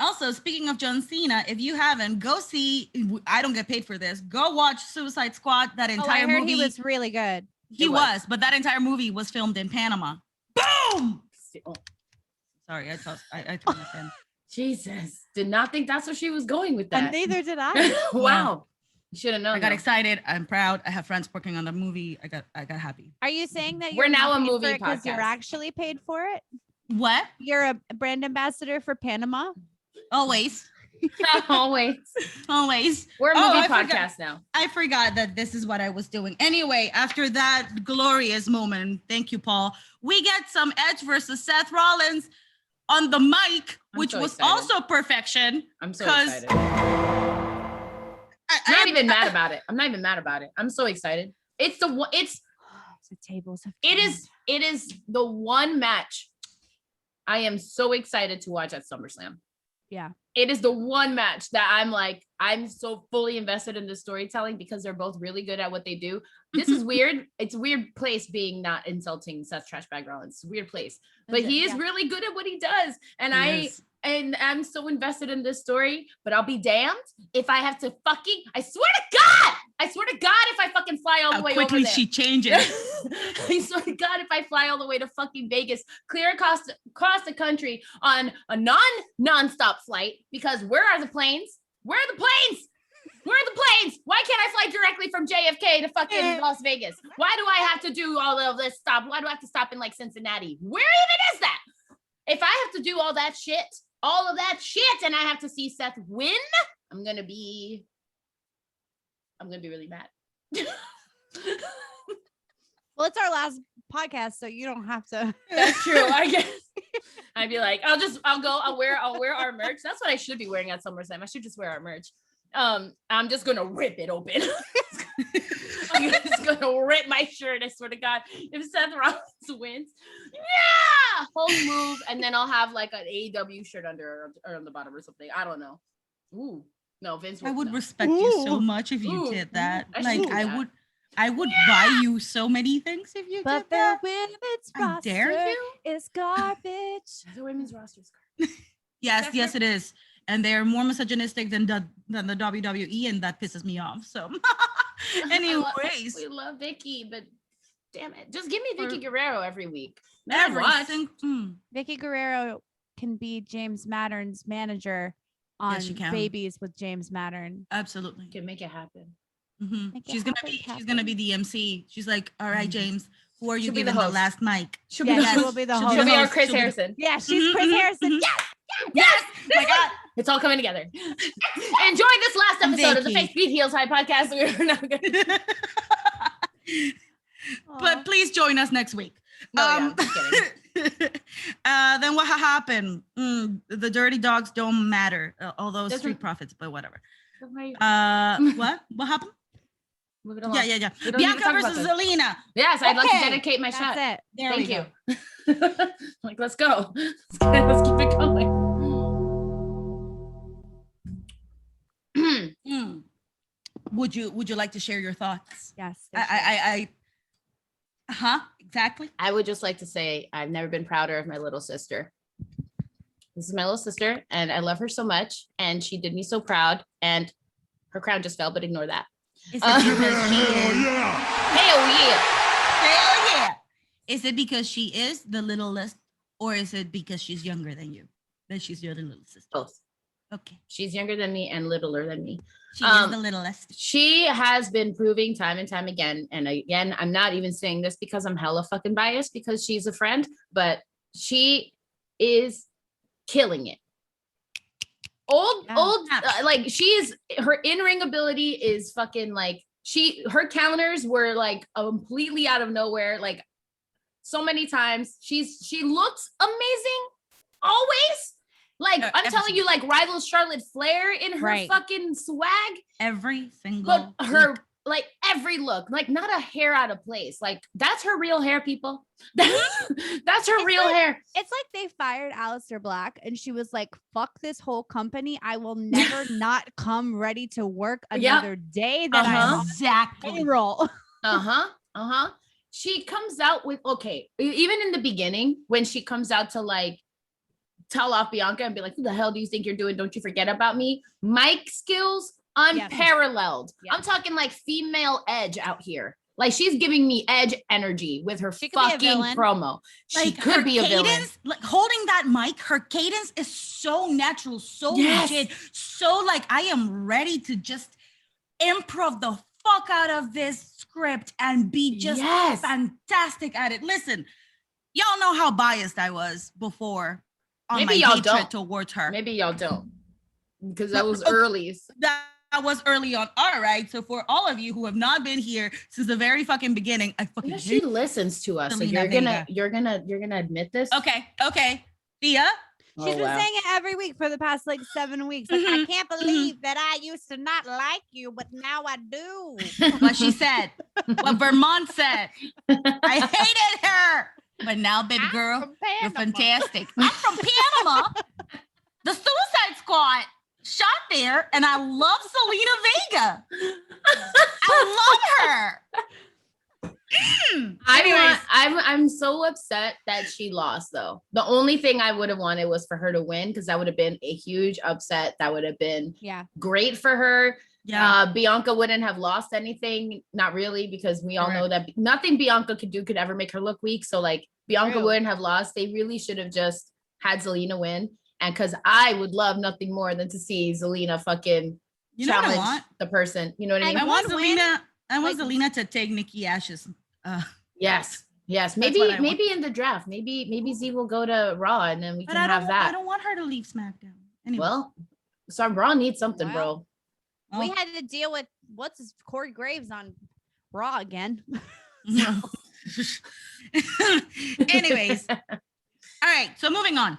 Also, speaking of John Cena, if you haven't, go see. I don't get paid for this. Go watch Suicide Squad. That entire I heard movie. He was really good. He was, but that entire movie was filmed in Panama. Boom! Sorry, I tossed the pen. Jesus, did not think that's where she was going with that. And neither did I. Wow, you should have known. I got excited. I'm proud. I have friends working on the movie. I got happy. Are you saying that we're now a movie podcast because you're actually paid for it? What? You're a brand ambassador for Panama? Always. Always. We're a movie podcast now. I forgot that this is what I was doing. Anyway, after that glorious moment, thank you, Paul, we get some Edge versus Seth Rollins on the mic, which was also perfection. I'm so excited. I'm not even mad about it. I'm so excited. It's the tables. It is the one match I am so excited to watch at SummerSlam. Yeah. It is the one match that I'm so fully invested in the storytelling because they're both really good at what they do. This is weird. It's a weird place being not insulting Seth Trashbag Rollins. It's a weird place, but he is really good at what he does. And I'm so invested in this story, but I'll be damned if I have to I swear to God, if I fucking fly all the way over there. Quickly she changes. I swear to God, if I fly all the way to fucking Vegas, clear across the country on a non-stop flight, because where are the planes? Where are the planes? Why can't I fly directly from JFK to fucking Las Vegas? Why do I have to do all of this stop? Why do I have to stop in like Cincinnati? Where even is that? If I have to do all of that shit, and I have to see Seth win, I'm gonna be really mad. Well, it's our last podcast, so you don't have to. That's true. I guess I'd be like, I'll wear our merch. That's what I should be wearing at SummerSlam. I should just wear our merch. I'm just gonna rip it open. I'm just gonna rip my shirt. I swear to God, if Seth Rollins wins, yeah, whole move, and then I'll have like an AEW shirt under or on the bottom or something. I don't know. Ooh, no, Vince. I would respect you so much if you did that. I would buy you so many things if you did that. But the women's roster dare you? is garbage. The women's roster is garbage. Yes, it is. And they're more misogynistic than the WWE, and that pisses me off. So, anyways, we love Vicky, but damn it, just give me Vicky Guerrero every week. Vicky Guerrero can be James Mattern's manager on Babies with James Mattern. Absolutely, can make it happen. Mm-hmm. She's gonna be the MC. She's like, all right, James, who are you giving the last mic? She'll be the host. She'll be our Chris Harrison. Yeah, she's Chris Harrison. Yes! My God, it's all coming together. Enjoy this last episode of the Fake Beat Heels High podcast. We're not gonna. But please join us next week. No, I'm just kidding. Then what happened? The dirty dogs don't matter. Although street profits, but whatever. What happened? Moving along. Yeah. Bianca versus Zelina. Yes, I'd like to dedicate my shot. That's it. Thank you. Like, let's go. Let's keep it going. Would you like to share your thoughts? Yes. Exactly. I would just like to say I've never been prouder of my little sister. This is my little sister, and I love her so much, and she did me so proud, and her crown just fell, but ignore that. Is it because she is? Hell yeah. Hell yeah. Is it because she is the littlest, or is it because she's younger than you? That she's your little sister? Both. Okay. She's younger than me and littler than me. She is the littlest. She has been proving time and time again. And again, I'm not even saying this because I'm hella fucking biased because she's a friend, but she is killing it. Like her in-ring ability is fucking like her counters were like completely out of nowhere. Like so many times she looks amazing always. Like I'm telling you, like rivals Charlotte Flair in her fucking swag. Every single but her like every look, like not a hair out of place. Like that's her real hair, people. That's her real hair. It's like they fired Aleister Black and she was like, fuck this whole company. I will never not come ready to work another day that I'm exactly payroll. She comes out with even in the beginning when she comes out to like tell off Bianca and be like, who the hell do you think you're doing? Don't you forget about me. Mic skills unparalleled. Yes. I'm talking like female Edge out here. Like she's giving me Edge energy with her fucking promo. She could be a villain. Like holding that mic, her cadence is so natural, so legit, so like I am ready to just improv the fuck out of this script and be just fantastic at it. Listen, y'all know how biased I was before. Maybe y'all don't towards her. Maybe y'all don't, because that was early. That was early on. All right. So for all of you who have not been here since the very fucking beginning, I fucking hate she listens to us. So you're gonna admit this. Okay. Thea. She's been saying it every week for the past like 7 weeks. Like, I can't believe that I used to not like you, but now I do. What she said. What Vermont said. I hated her. But now, baby girl, you're fantastic. I'm from Panama. The Suicide Squad shot there, and I love Zelina Vega. I love her. I'm so upset that she lost, though. The only thing I would have wanted was for her to win, because that would have been a huge upset. That would have been great for her. Yeah. Bianca wouldn't have lost anything. Not really, because we all know that nothing Bianca could do could ever make her look weak. So like Bianca wouldn't have lost. They really should have just had Zelina win. And because I would love nothing more than to see Zelina fucking challenge the person. You know what I mean? I want Zelina to take Nikki Ash's. Yes. Maybe in the draft. Maybe Z will go to Raw and then we can have that. I don't want her to leave SmackDown. Anyway. Well, so Raw needs something, bro. We had to deal with Corey Graves on Raw again. Anyways. All right. So moving on.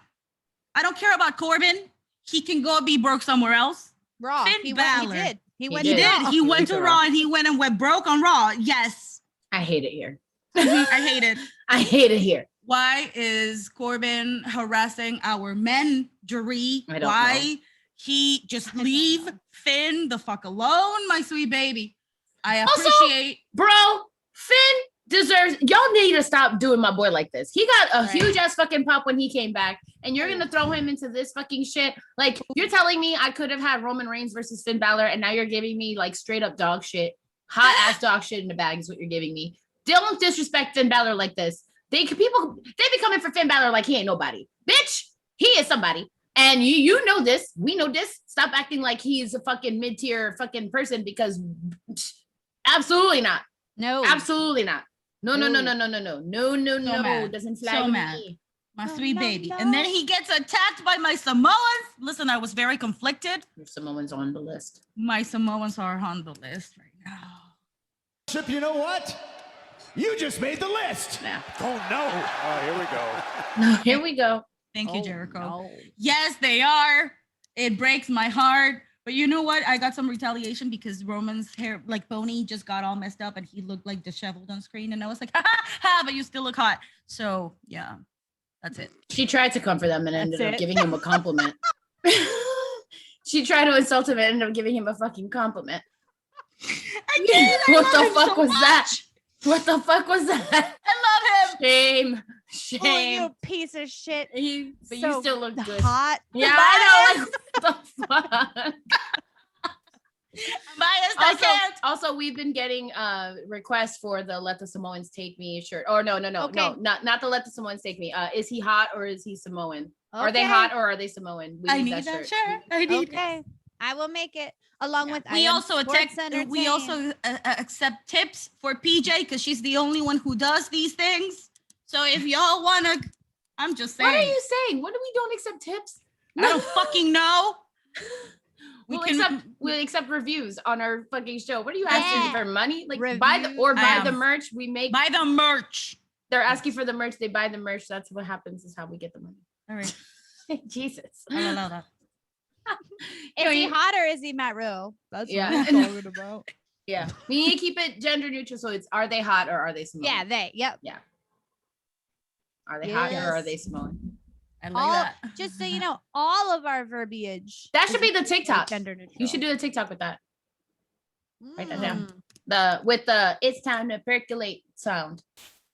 I don't care about Corbin. He can go be broke somewhere else. Raw. He did. He went to Raw and he went broke on Raw. Yes. I hate it here. I hate it. I hate it here. Why is Corbin harassing our men, Jerry? Why? He just leave Finn the fuck alone, my sweet baby. I appreciate. Also, bro, Finn deserves. Y'all need to stop doing my boy like this. He got a huge ass fucking pop when he came back, and you're gonna throw him into this fucking shit. Like you're telling me I could have had Roman Reigns versus Finn Balor, and now you're giving me like straight up dog shit, hot ass dog shit in the bag is what you're giving me. Don't disrespect Finn Balor like this. They be coming for Finn Balor like he ain't nobody, bitch. He is somebody. And you know this. We know this. Stop acting like he's a fucking mid-tier fucking person because absolutely not. No. Absolutely not. No. Doesn't fly with me. My sweet baby. And then he gets attacked by my Samoans. Listen, I was very conflicted. Your Samoans on the list. My Samoans are on the list right now. You know what? You just made the list. Nah. Oh no. Oh, here we go. No, here we go. Thank you, Jericho. No. Yes, they are. It breaks my heart. But you know what? I got some retaliation because Roman's hair, like pony, just got all messed up and he looked like disheveled on screen. And I was like, ha ha ha, but you still look hot. So yeah, that's it. She tried to come for them and ended up giving him a compliment. She tried to insult him and ended up giving him a fucking compliment. What the fuck was that? What the fuck was that? I love him. Shame. Oh, Shame. you piece of shit. But you So still look good. hot. Yeah, I know. Like, what the fuck? Biased, I can't. Also, we've been getting requests for the Let the Samoans Take Me shirt. Or no, Okay. not the Let the Samoans Take Me. Is he hot or is he Samoan? Are they hot or are they Samoan? I need that shirt. I need Okay, I will make it along with. We I Am also Sports we also Entertained. accept tips for PJ because she's the only one who does these things. So if y'all wanna, I'm just saying. What are you saying? What do we don't accept tips? I don't fucking know. We'll accept reviews on our fucking show. What are you asking for money? Like buy the merch. We make buy the merch. They're asking for the merch. They buy the merch. That's what happens. Is how we get the money. All right. Jesus. I don't know that. Is he hot or is he Matt Riddle? That's what Yeah. I'm talking about. Yeah. We need to keep it gender neutral. So it's are they hot or are they Samoan? Yeah, they. Yep. Yeah. Are they hot or are they Samoan? I like All, that. just so you know, all of our verbiage. That should be the is TikTok. Gender neutral. You should do a TikTok with that. Write that down. Mm. With the it's time to percolate sound.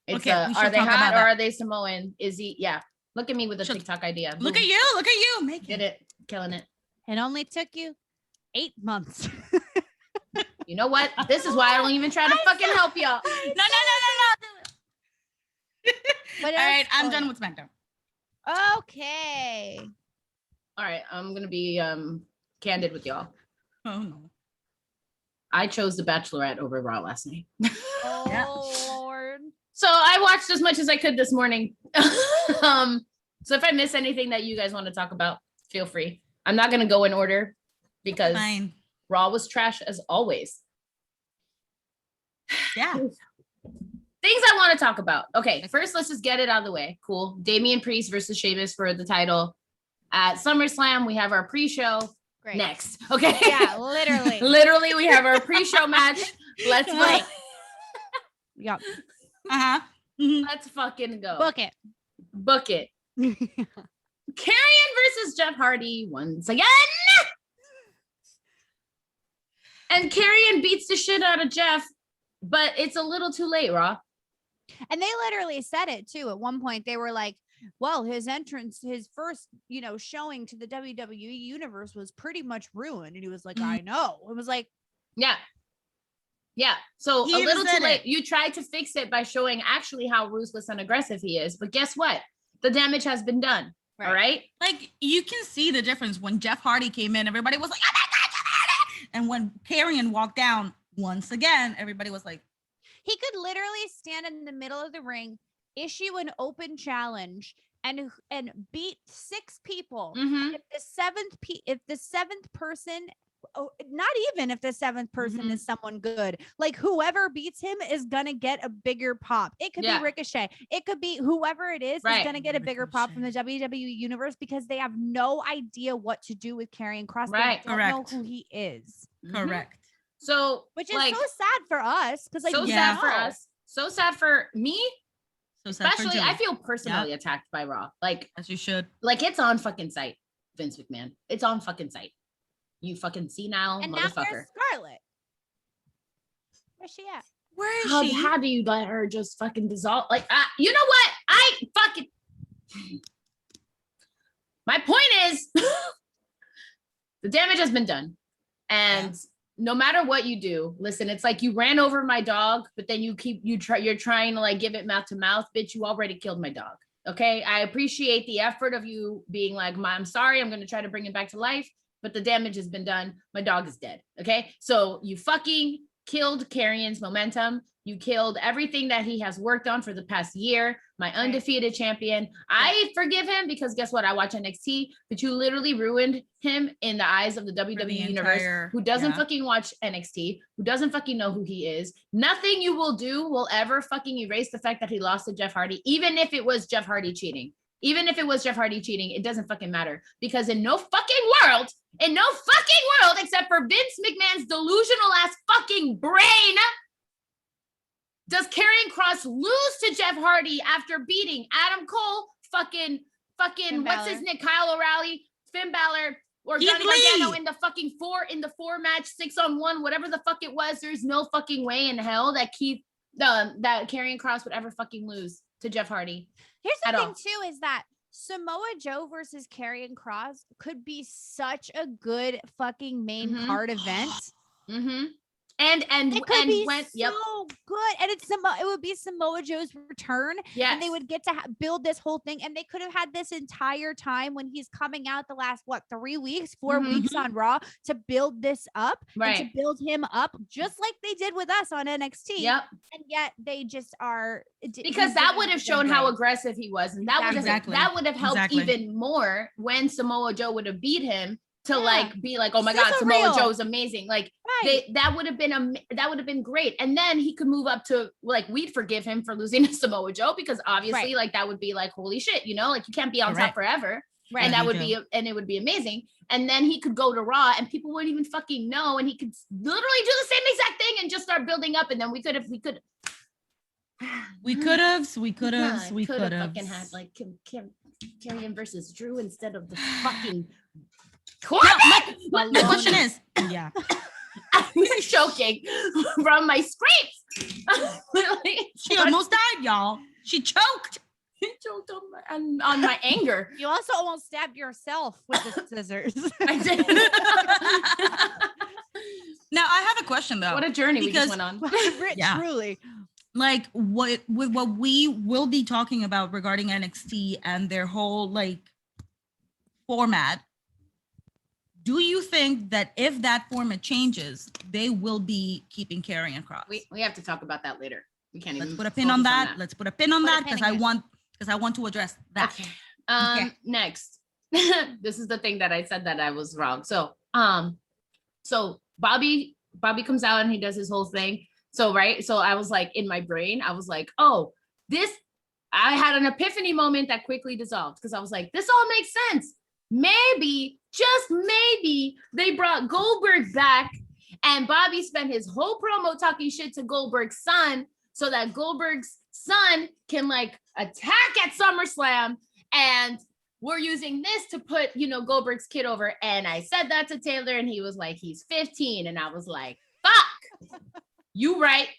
It's Okay, we should are they talk hot about or that. are they Samoan? Is he? Yeah. Look at me with a TikTok idea. Look Boom. at you. Look at you. Make Did it. Killing it. It only took you 8 months. You know what? This is why I don't even try to fucking help y'all. No. What All right, else? I'm Oh, done with SmackDown. Okay. All right, I'm gonna be candid with y'all. Oh no. I chose The Bachelorette over Raw last night. Oh Lord. So I watched as much as I could this morning. So if I miss anything that you guys want to talk about, feel free. I'm not gonna go in order because Fine. Raw was trash as always. Yeah. Things I want to talk about. Okay, first let's just get it out of the way. Cool. Damian Priest versus Sheamus for the title at SummerSlam. We have our pre-show. Great. Next. Okay. Yeah, literally. Literally, we have our pre-show match. Let's go. Yep. Uh-huh. Let's fucking go. Book it. Book it. Karrion versus Jeff Hardy once again. And Karrion beats the shit out of Jeff, but it's a little too late, Raw. And they literally said it too. At one point, they were like, well, his entrance, his first, showing to the WWE universe was pretty much ruined. And he was like, I know. It was like, yeah. Yeah. So He a even little too said late. it. You tried to fix it by showing actually how ruthless and aggressive he is. But guess what? The damage has been done. Right. All right. Like you can see the difference when Jeff Hardy came in. Everybody was like, "Oh my God, Jeff Hardy!" And when Karrion walked down once again, everybody was like, he could literally stand in the middle of the ring, issue an open challenge, and beat 6 people. Mhm. If the seventh person, not even if the 7th person is someone good, like whoever beats him is gonna get a bigger pop. It could Yeah. be Ricochet. It could be whoever it is Right. gonna get a bigger pop from the WWE universe because they have no idea what to do with Karrion Kross. Right. They don't know Correct. who he is, correct. So which is like, so sad for us because like so we sad for know. us. So sad for me. So sad for Especially, Julie. I feel personally attacked by Raw. Like As you should. it's on fucking site, Vince McMahon. It's on fucking site. You fucking senile And now motherfucker. there's Scarlett. Where's she at? Where is How, she? how do you let her just fucking dissolve? Like, you know what? I fucking. My point is, the damage has been done, and no matter what you do, listen. It's like you ran over my dog, but then you're trying to like give it mouth to mouth, bitch. You already killed my dog. Okay, I appreciate the effort of you being like, I'm sorry. I'm gonna try to bring it back to life, but the damage has been done. My dog is dead. Okay, so you fucking killed Karrion's momentum. You killed everything that he has worked on for the past year. My undefeated champion. I forgive him because guess what? I watch NXT, but you literally ruined him in the eyes of the WWE universe who doesn't fucking watch NXT, who doesn't fucking know who he is. Nothing you will do will ever fucking erase the fact that he lost to Jeff Hardy, even if it was Jeff Hardy cheating. Even if it was Jeff Hardy cheating, it doesn't fucking matter because in no fucking world, except for Vince McMahon's delusional ass fucking brain, does Karrion Kross lose to Jeff Hardy after beating Adam Cole, fucking what's his name, Kyle O'Reilly, Finn Balor, or Johnny Gargano in the fucking four match 6-on-1, whatever the fuck it was. There's no fucking way in hell that that Karrion Kross would ever fucking lose to Jeff Hardy. Here's the thing too, is that Samoa Joe versus Karrion Kross could be such a good fucking main card event. And it could be so good, and it would be Samoa Joe's return. And they would get to build this whole thing, and they could have had this entire time when he's coming out the last 4 weeks on Raw to build this up, and to build him up just like they did with us on NXT. And yet they just are, because that would have shown how aggressive he was, and that would have helped even more when Samoa Joe would have beat him. To like be like, oh my God, Samoa Joe is amazing. Like that would have been great. And then he could move up to like, we'd forgive him for losing to Samoa Joe because obviously like that would be like, holy shit, like you can't be on top forever. And that would be, and it would be amazing. And then he could go to Raw and people wouldn't even fucking know. And he could literally do the same exact thing and just start building up. And then we could have fucking had like Karrion versus Drew instead of the fucking my question is, I'm choking from my screams. She almost died, y'all. She choked. She choked on my anger. You also almost stabbed yourself with the scissors. I did. Now I have a question though. What a journey we just went on. Truly. Like what we will be talking about regarding NXT and their whole like format. Do you think that if that format changes, they will be keeping Karrion Kross? We have to talk about that later. We can't even put a pin on that. Let's put a pin on that because I want to address that. Okay. Next. This is the thing that I said that I was wrong. So Bobby comes out and he does his whole thing. So I was like, in my brain, I was like, oh, I had an epiphany moment that quickly dissolved because I was like, this all makes sense. Maybe, just maybe, they brought Goldberg back and Bobby spent his whole promo talking shit to Goldberg's son so that Goldberg's son can like attack at SummerSlam, and we're using this to put, Goldberg's kid over. And I said that to Taylor and he was like, he's 15. And I was like, fuck, you right.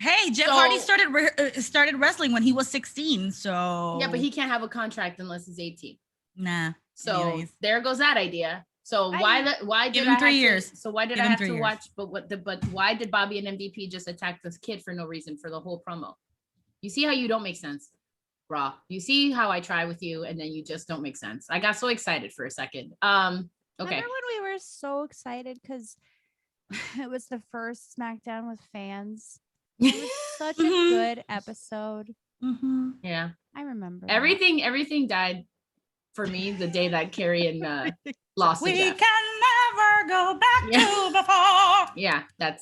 Hey, Jeff Hardy started wrestling when he was 16. So yeah, but he can't have a contract unless he's 18. Nah. So there goes that idea. So why did I have 3 years? So why did I have to watch? But why did Bobby and MVP just attack this kid for no reason for the whole promo? You see how you don't make sense, Raw. You see how I try with you, and then you just don't make sense. I got so excited for a second. Okay. Remember when we were so excited because it was the first SmackDown with fans? It was such a good episode. Yeah, I remember. Everything died for me the day that Karrion lost. We can never go back to before. Yeah, that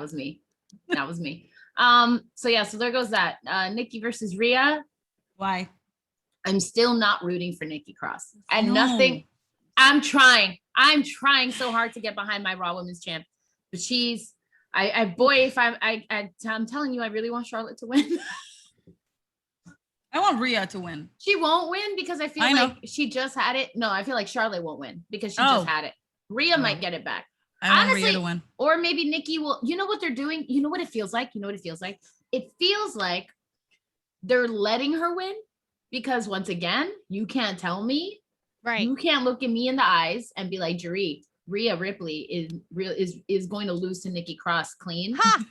was me. That was me. So there goes that. Nikki versus Rhea. Why? I'm still not rooting for Nikki Cross. And nothing. I'm trying so hard to get behind my Raw Women's Champ, but I'm telling you, I really want Charlotte to win. I want Rhea to win. She won't win because I feel like she just had it. No, I feel like Charlotte won't win because she just had it. Rhea might get it back. I want Rhea to win. Or maybe Nikki will. You know what they're doing? You know what it feels like? It feels like they're letting her win because once again, you can't tell me. Right. You can't look at me in the eyes and be like, Rhea Ripley is going to lose to Nikki Cross clean. Ha!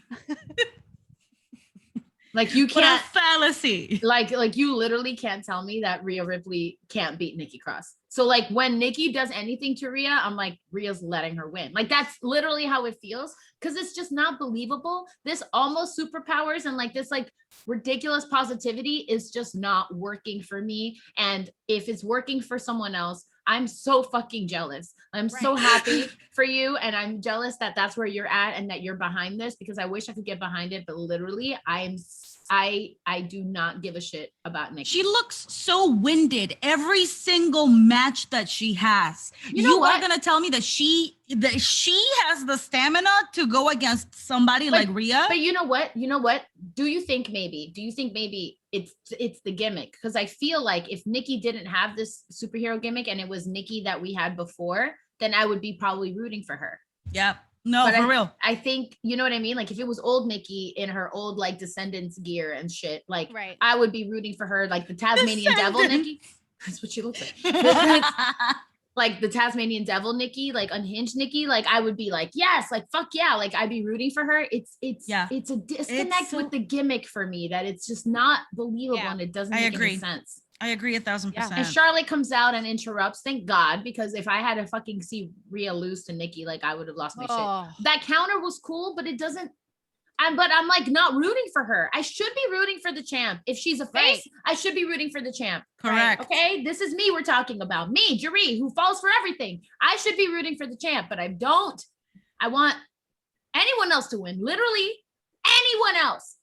Like you can't. What a fallacy. Like you literally can't tell me that Rhea Ripley can't beat Nikki Cross. So like when Nikki does anything to Rhea, I'm like, Rhea's letting her win. Like that's literally how it feels, because it's just not believable. This almost superpowers and like this like ridiculous positivity is just not working for me. And if it's working for someone else, I'm so fucking jealous. I'm so happy for you. And I'm jealous that that's where you're at and that you're behind this, because I wish I could get behind it. But literally, I do not give a shit about Nikki. She looks so winded every single match that she has. You know what? are gonna tell me that she has the stamina to go against somebody like Rhea? But you know what? Do you think maybe it's the gimmick? Because I feel like if Nikki didn't have this superhero gimmick and it was Nikki that we had before, then I would be probably rooting for her. Yeah. No, but for real. I think, you know what I mean? Like if it was old Nikki in her old like Descendants gear and shit, like I would be rooting for her, like the Tasmanian Devil Nikki. That's what she looks like. Like the Tasmanian Devil Nikki, like Unhinged Nikki, like I would be like, yes, like fuck yeah, like I'd be rooting for her. It's a disconnect with the gimmick for me, that it's just not believable and it doesn't make any sense. I agree 1,000%. And Charlotte comes out and interrupts. Thank God, because if I had to fucking see Rhea lose to Nikki, like I would have lost my shit. That counter was cool, but it doesn't. But I'm like not rooting for her. I should be rooting for the champ. If she's a face, I should be rooting for the champ. Correct. Okay, this is me we're talking about. Me, Jaree, who falls for everything. I should be rooting for the champ, but I don't. I want anyone else to win. Literally anyone else.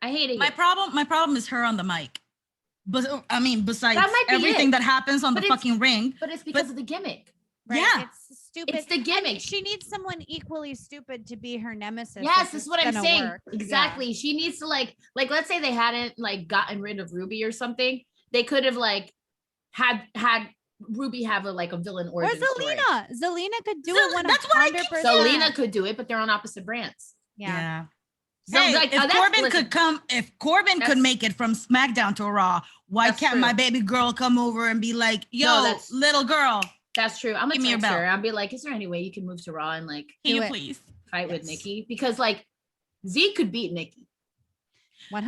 I hate it. My problem is her on the mic. But I mean, besides everything it. that happens on the fucking ring. But it's because of the gimmick. Right? Yeah. It's stupid. It's the gimmick. I mean, she needs someone equally stupid to be her nemesis. Yes, that's what I'm saying. Work. Exactly. Yeah. She needs to like let's say they hadn't like gotten rid of Ruby or something. They could have like had Ruby have a villain origin story. Zelina could do it 100%. That's what I keep saying. Zelina could do it, but they're on opposite brands. Yeah. So hey, if Corbin could make it from SmackDown to Raw, why can't my baby girl come over and be like, yo, little girl? That's true. I'm gonna text her. I'll be like, is there any way you can move to Raw and like can you please fight with Nikki? Because like Zeke could beat Nikki. 100%.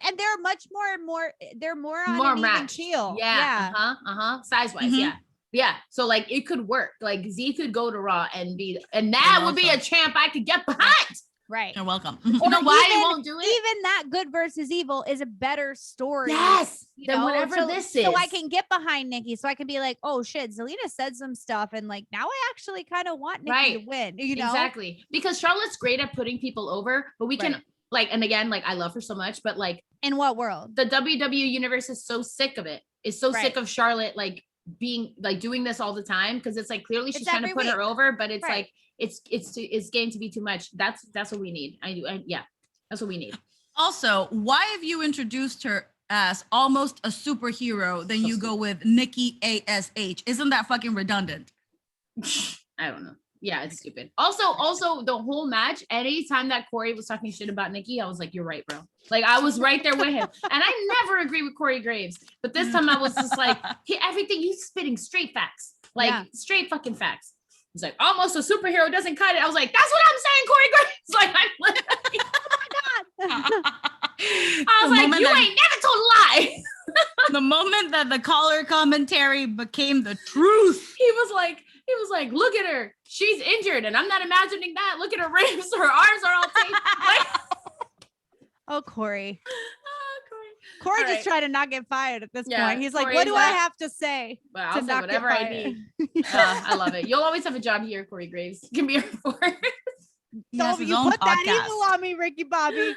And they're much more they're more on an even keel. Yeah. Size wise, yeah. So like it could work. Like Z could go to Raw and that would be a champ I could get behind. Right. You're welcome. You know why I won't do it? Even that good versus evil is a better story. Yes. Than whatever this is. So I can get behind Nikki. So I can be like, oh shit, Zelina said some stuff. And like, now I actually kind of want Nikki to win. You know? Exactly. Because Charlotte's great at putting people over, but we can and again, like I love her so much, but like in what world? The WWE universe is so sick of it. It's so sick of Charlotte like being like doing this all the time, because it's like clearly she's trying to put her over, but it's like it's getting to be too much. That's what we need. That's what we need. Also, why have you introduced her as almost a superhero, then you go with Nikki ASH? Isn't that fucking redundant? I don't know. Yeah, it's stupid. Also the whole match, anytime that Corey was talking shit about Nikki, I was like, you're right, bro. Like I was right there with him. And I never agree with Corey Graves, but this time I was just like, he's spitting straight facts, straight fucking facts. He's like, almost a superhero doesn't cut it. I was like, that's what I'm saying, Corey Graves. Like, I'm literally, oh my God. I was like, you ain't never told a lie. The moment that the color commentary became the truth, he was like, look at her. She's injured. And I'm not imagining that. Look at her ribs. Her arms are all taped. Oh, Corey. Corey just tried to not get fired at this point. He's like, what do I have to say? Well, I'll say whatever I need. I love it. You'll always have a job here, Corey Graves. You can be here for it. Don't you put that evil on me, Ricky Bobby.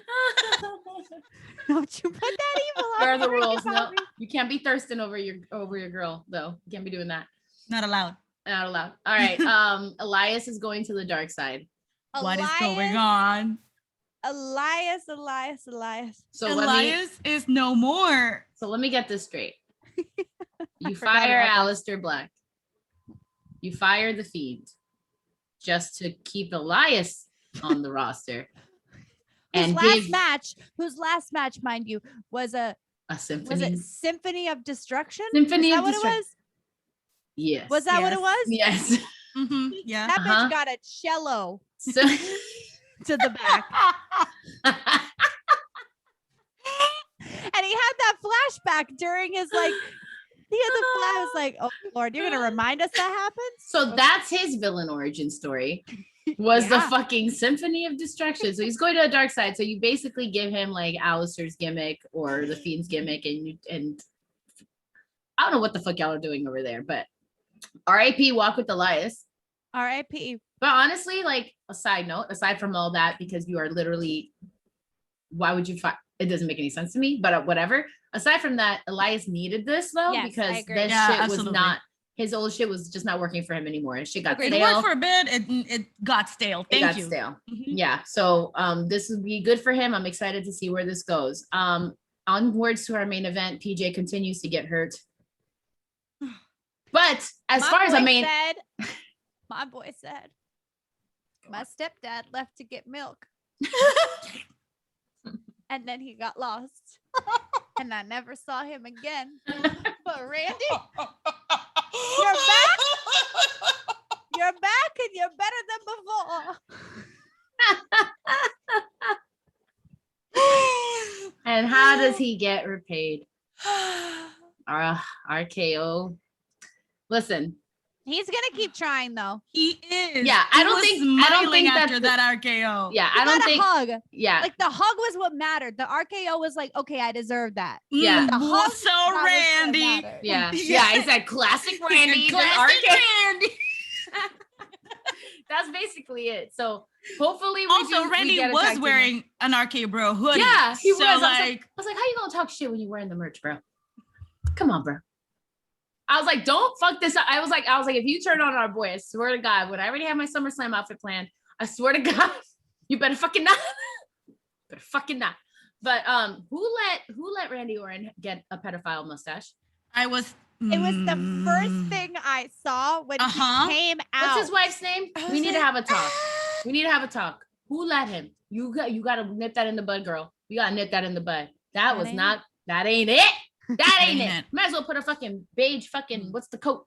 Don't you put that evil on me. Where are the rules? No, you can't be thirsting over your girl, though. You can't be doing that. Not allowed. Not allowed. All right. Elias is going to the dark side. What is going on? Elias. So Elias is no more. So let me get this straight. You fire Aleister Black. You fire the Fiend just to keep Elias on the roster. And whose last match, mind you, was a symphony. Was it Symphony of Destruction? Symphony of Destruction. What it was? Yes. Was that what it was? Yes. Mm-hmm. Yeah. That bitch got a cello to the back. And he had that flashback during his like. He had the flash. I was like, "Oh Lord, you're gonna remind us that happens." So that's his villain origin story. Was the fucking Symphony of Destruction. So he's going to the dark side. So you basically give him like Alistair's gimmick or the Fiend's gimmick, and I don't know what the fuck y'all are doing over there, but R.I.P. Walk with Elias. R.I.P. But honestly, like a side note, aside from all that, because you are literally, why would you fight? It doesn't make any sense to me, but whatever. Aside from that, Elias needed this though, because this shit was not, his old shit was just not working for him anymore. His shit got stale. It worked for a bit. It got stale. Thank you. It got stale. Yeah. So this would be good for him. I'm excited to see where this goes. Onwards to our main event. PJ continues to get hurt. But as far as I mean, my boy said, my stepdad left to get milk. And then he got lost. And I never saw him again. But Randy, you're back. You're back and you're better than before. And how does he get repaid? RKO. Listen. He's gonna keep trying though. He is. Yeah, I don't think after that RKO. Yeah, I don't think hug. Yeah, like the hug was what mattered. The RKO was like, okay, I deserve that. Yeah, the hug, so Randy. Yeah, I said classic Randy. Classic Randy. That's basically it. So hopefully, Randy was wearing an RK Bro hoodie. Yeah, he was. Like, I was like, how you gonna talk shit when you're wearing the merch, bro? Come on, bro. I was like, don't fuck this up. I was like, if you turn on our boy, I swear to God, when I already have my SummerSlam outfit planned, I swear to God, you better fucking not. But who let Randy Orton get a pedophile mustache? It was the first thing I saw when he came out. What's his wife's name? We need to have a talk. Who let him? You gotta nip that in the bud, girl. You gotta nip that in the bud. That ain't it. That ain't it. Might as well put a fucking beige what's the coat?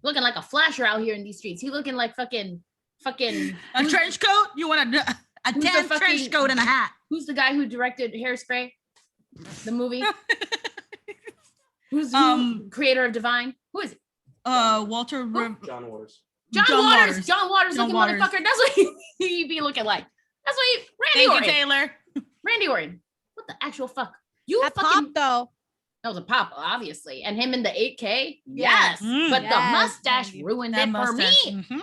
Looking like a flasher out here in these streets. He looking like fucking a trench coat? You want a tan trench coat and a hat? Who's the guy who directed Hairspray? The movie? Who's creator of Divine? Who is it? Walter John Waters. John Waters looking motherfucker. That's what he be looking like. That's what Randy Orton. Taylor. Randy Orton. What the actual fuck? Pop though. That was a pop, obviously. And him in the 8K? Yes. But the mustache ruined it for me. Mm-hmm.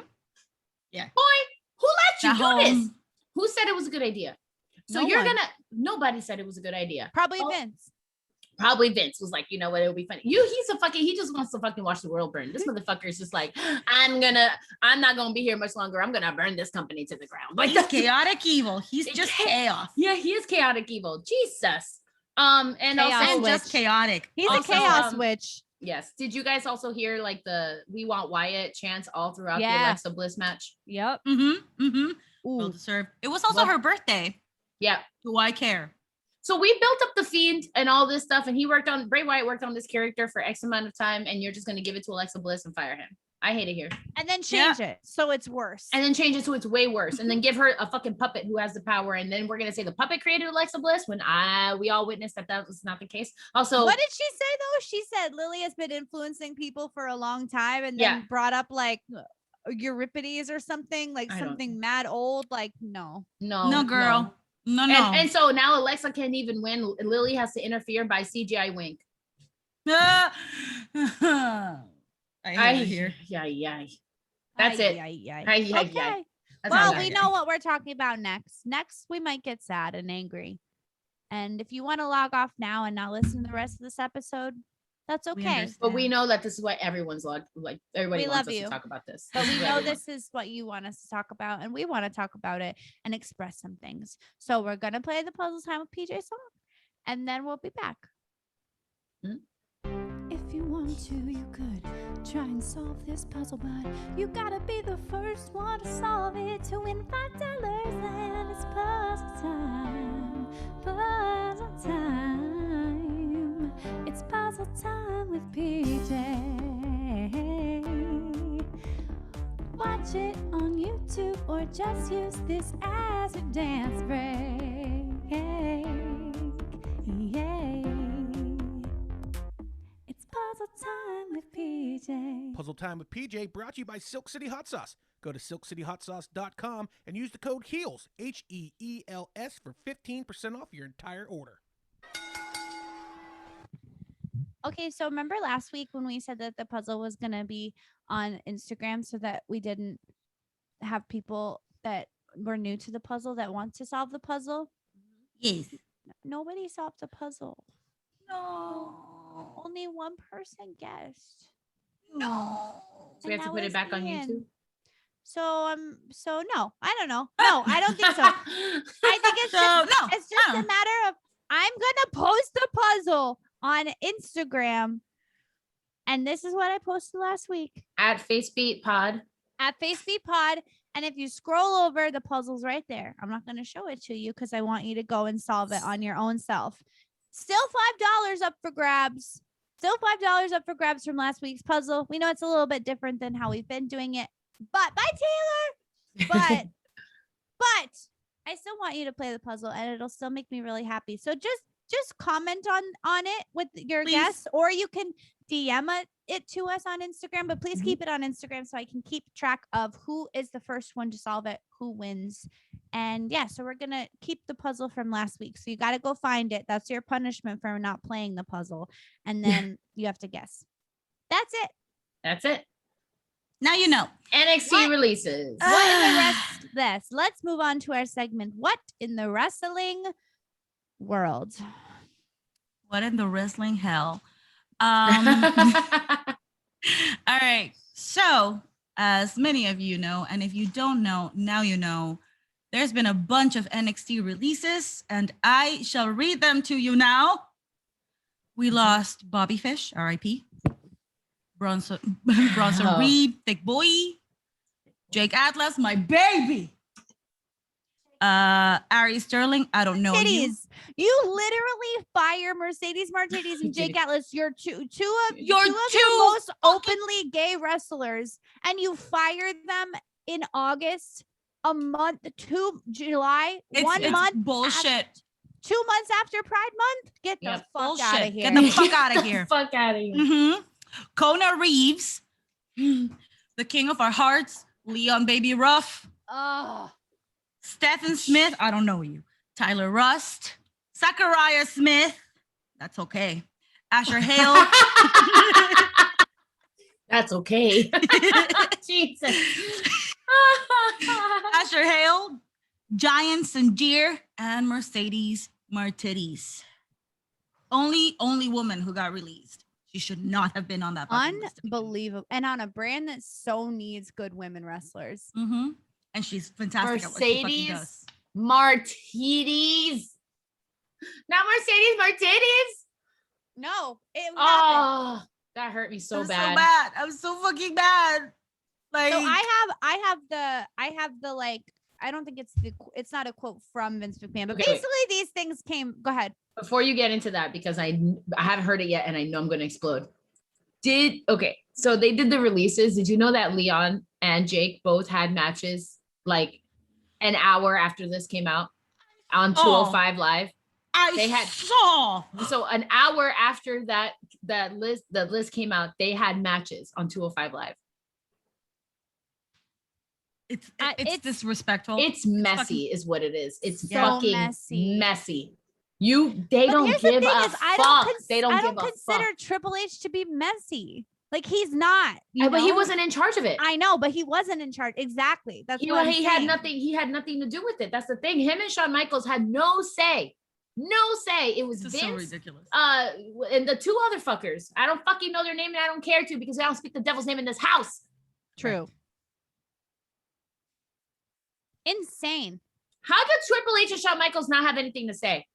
Yeah. Boy, who let you do this? Who said it was a good idea? So nobody said it was a good idea. Probably Vince. Probably Vince was like, you know what, it'll be funny. He just wants to fucking watch the world burn. This motherfucker is just like, I'm not gonna be here much longer. I'm gonna burn this company to the ground. Like he's chaotic evil. He's just chaos. Yeah, he is chaotic evil. Jesus. And also just chaotic. He's a chaos witch. Yes. Did you guys also hear like the "We Want Wyatt" chants all throughout the Alexa Bliss match? Yep. Well deserved. It was also her birthday. Yeah. Do I care? So we built up the Fiend and all this stuff, and Bray Wyatt worked on this character for X amount of time, and you're just gonna give it to Alexa Bliss and fire him. I hate it here. And then change it so it's worse. And then change it so it's way worse. And then give her a fucking puppet who has the power. And then we're gonna say the puppet created Alexa Bliss when we all witnessed that was not the case. Also, what did she say though? She said Lily has been influencing people for a long time, and then brought up like Euripides or something, like something mad old. Like no, girl. No. And so now Alexa can't even win. Lily has to interfere by CGI wink. I hate it here. Yeah. That's it. Okay. Well, we know what we're talking about next. Next, we might get sad and angry. And if you want to log off now and not listen to the rest of this episode, that's okay. But we know that this is what everyone's like. Everybody wants us to talk about this. But we know this is what you want us to talk about, and we want to talk about it and express some things. So we're gonna play the puzzle time with PJ song, and then we'll be back. If you want to, you could try and solve this puzzle, but you gotta be the first one to solve it to win $5, and it's puzzle time. Puzzle time. It's puzzle time with PJ. Watch it on YouTube or just use this as a dance break. Yeah. PJ. Puzzle Time with PJ brought to you by Silk City Hot Sauce. Go to silkcityhotsauce.com and use the code HEELS, HEELS, for 15% off your entire order. Okay, so remember last week when we said that the puzzle was going to be on Instagram so that we didn't have people that were new to the puzzle that want to solve the puzzle? Yes. Nobody solved the puzzle. No. Only one person guessed. No. So we have to put it back on YouTube? So no, I don't know. No, I don't think so. I think it's just a matter of I'm gonna post the puzzle on Instagram, and this is what I posted last week at FaceBeat Pod. And if you scroll over, the puzzle's right there. I'm not gonna show it to you because I want you to go and solve it on your own self. Still $5 up for grabs. Still $5 up for grabs from last week's puzzle. We know it's a little bit different than how we've been doing it. But bye, Taylor. But I still want you to play the puzzle, and it'll still make me really happy. So just comment on it with your guess, or you can DM it to us on Instagram. But please keep it on Instagram so I can keep track of who is the first one to solve it, who wins. And yeah, so we're gonna keep the puzzle from last week. So you got to go find it. That's your punishment for not playing the puzzle, and then you have to guess. That's it. That's it. Now you know. NXT releases. What in the rest of this? Let's move on to our segment. What in the wrestling world? What in the wrestling hell? All right. So, as many of you know, and if you don't know, now you know, there's been a bunch of NXT releases, and I shall read them to you now. We lost Bobby Fish, R.I.P. Bronson Reed, Thick Boy, Jake Atlas, my baby. Ari Sterling, I don't know you. You literally fire Mercedes Martinez and Jake Atlas. You're two of your most openly gay wrestlers, and you fired them in August, a month, July, it's month. Bullshit. 2 months after Pride Month. Get the fuck out of here. Get the fuck out of here. Fuck out of here. Kona Reeves, the king of our hearts, Leon Baby Ruff. Stephen Smith, I don't know you. Tyler Rust, Zachariah Smith, that's okay. Asher Hale. That's okay. Jesus. Asher Hale, Giant Sanjir, and Mercedes Martinez. Only woman who got released. She should not have been on that. Unbelievable. And on a brand that so needs good women wrestlers. And she's fantastic Mercedes at what she fucking does. Martinez. Not Mercedes Martinez. No. Oh, that hurt me so bad. So bad. I was so fucking bad. Like, so I have the like, I don't think it's not a quote from Vince McMahon, but basically these things came. Go ahead. Before you get into that, because I haven't heard it yet and I know I'm going to explode. So they did the releases. Did you know that Leon and Jake both had matches like an hour after this came out on 205 Live? So an hour after that list came out, they had matches on 205 Live. It's disrespectful. It's messy, is what it is. It's fucking messy. They don't give a fuck. I don't consider Triple H to be messy. Like, he's not. But he wasn't in charge of it. I know, but he wasn't in charge. Exactly. That's what I'm saying. He had nothing to do with it. That's the thing. Him and Shawn Michaels had no say. No say. It was Vince. So ridiculous. And the two other fuckers. I don't fucking know their name, and I don't care to, because I don't speak the devil's name in this house. True. Insane. How did Triple H and Shawn Michaels not have anything to say?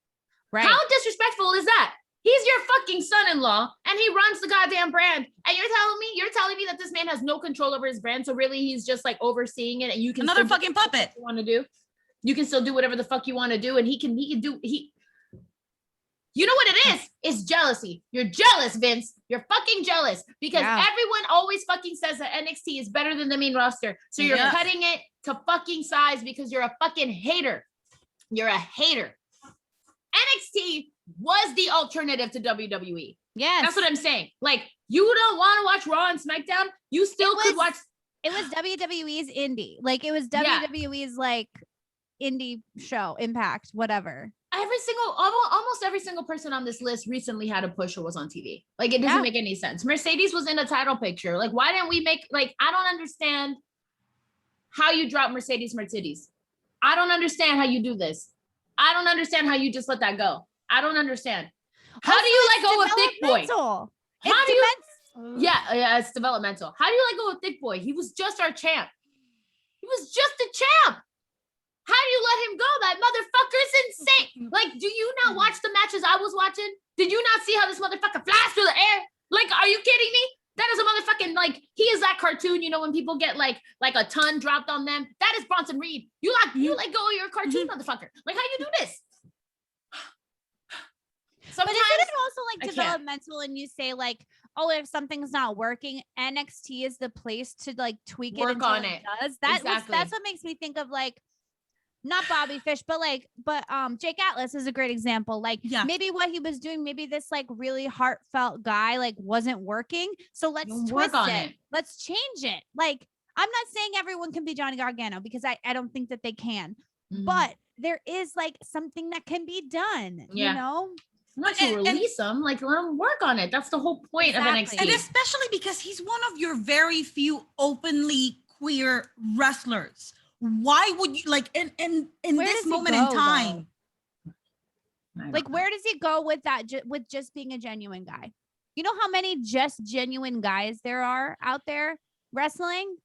Right. How disrespectful is that? He's your fucking son-in-law, and he runs the goddamn brand. And you're telling me that this man has no control over his brand. So really, he's just like overseeing it, and you can another fucking puppet. You want to do? You can still do whatever the fuck you want to do, and he can do. You know what it is? It's jealousy. You're jealous, Vince. You're fucking jealous because everyone always fucking says that NXT is better than the main roster. So you're cutting it to fucking size because you're a fucking hater. You're a hater. NXT was the alternative to WWE. Yes. That's what I'm saying. Like, You don't want to watch Raw and SmackDown? You still could watch. It was WWE's indie. Like it was WWE's like indie show, Impact, whatever. Almost every single person on this list recently had a push or was on TV. Like it doesn't make any sense. Mercedes was in a title picture. Like why didn't we make, like, I don't understand how you drop Mercedes. I don't understand how you do this. I don't understand how you just let that go. I don't understand. How do you let go of Thick Boy? How do you? Yeah, it's developmental. How do you let go of Thick Boy? He was just our champ. He was just a champ. How do you let him go? That motherfucker's insane. Like, do you not watch the matches I was watching? Did you not see how this motherfucker flies through the air? Like, are you kidding me? That is a motherfucking, like, he is that cartoon, you know, when people get like a ton dropped on them. That is Bronson Reed. You let go of your cartoon motherfucker. Like, how you do this? Sometimes, but isn't it also like developmental and you say like, oh, if something's not working, NXT is the place to like tweak it until it does. That's what makes me think of like, not Bobby Fish, but Jake Atlas is a great example. Like maybe what he was doing, maybe this like really heartfelt guy like wasn't working. So let's twist it. Let's change it. Like, I'm not saying everyone can be Johnny Gargano because I don't think that they can, but there is like something that can be done, you know? Not to release them, like let them work on it. That's the whole point of NXT. And especially because he's one of your very few openly queer wrestlers. Why would you like in this moment in time? Like, where does he go with that? With just being a genuine guy? You know how many just genuine guys there are out there wrestling?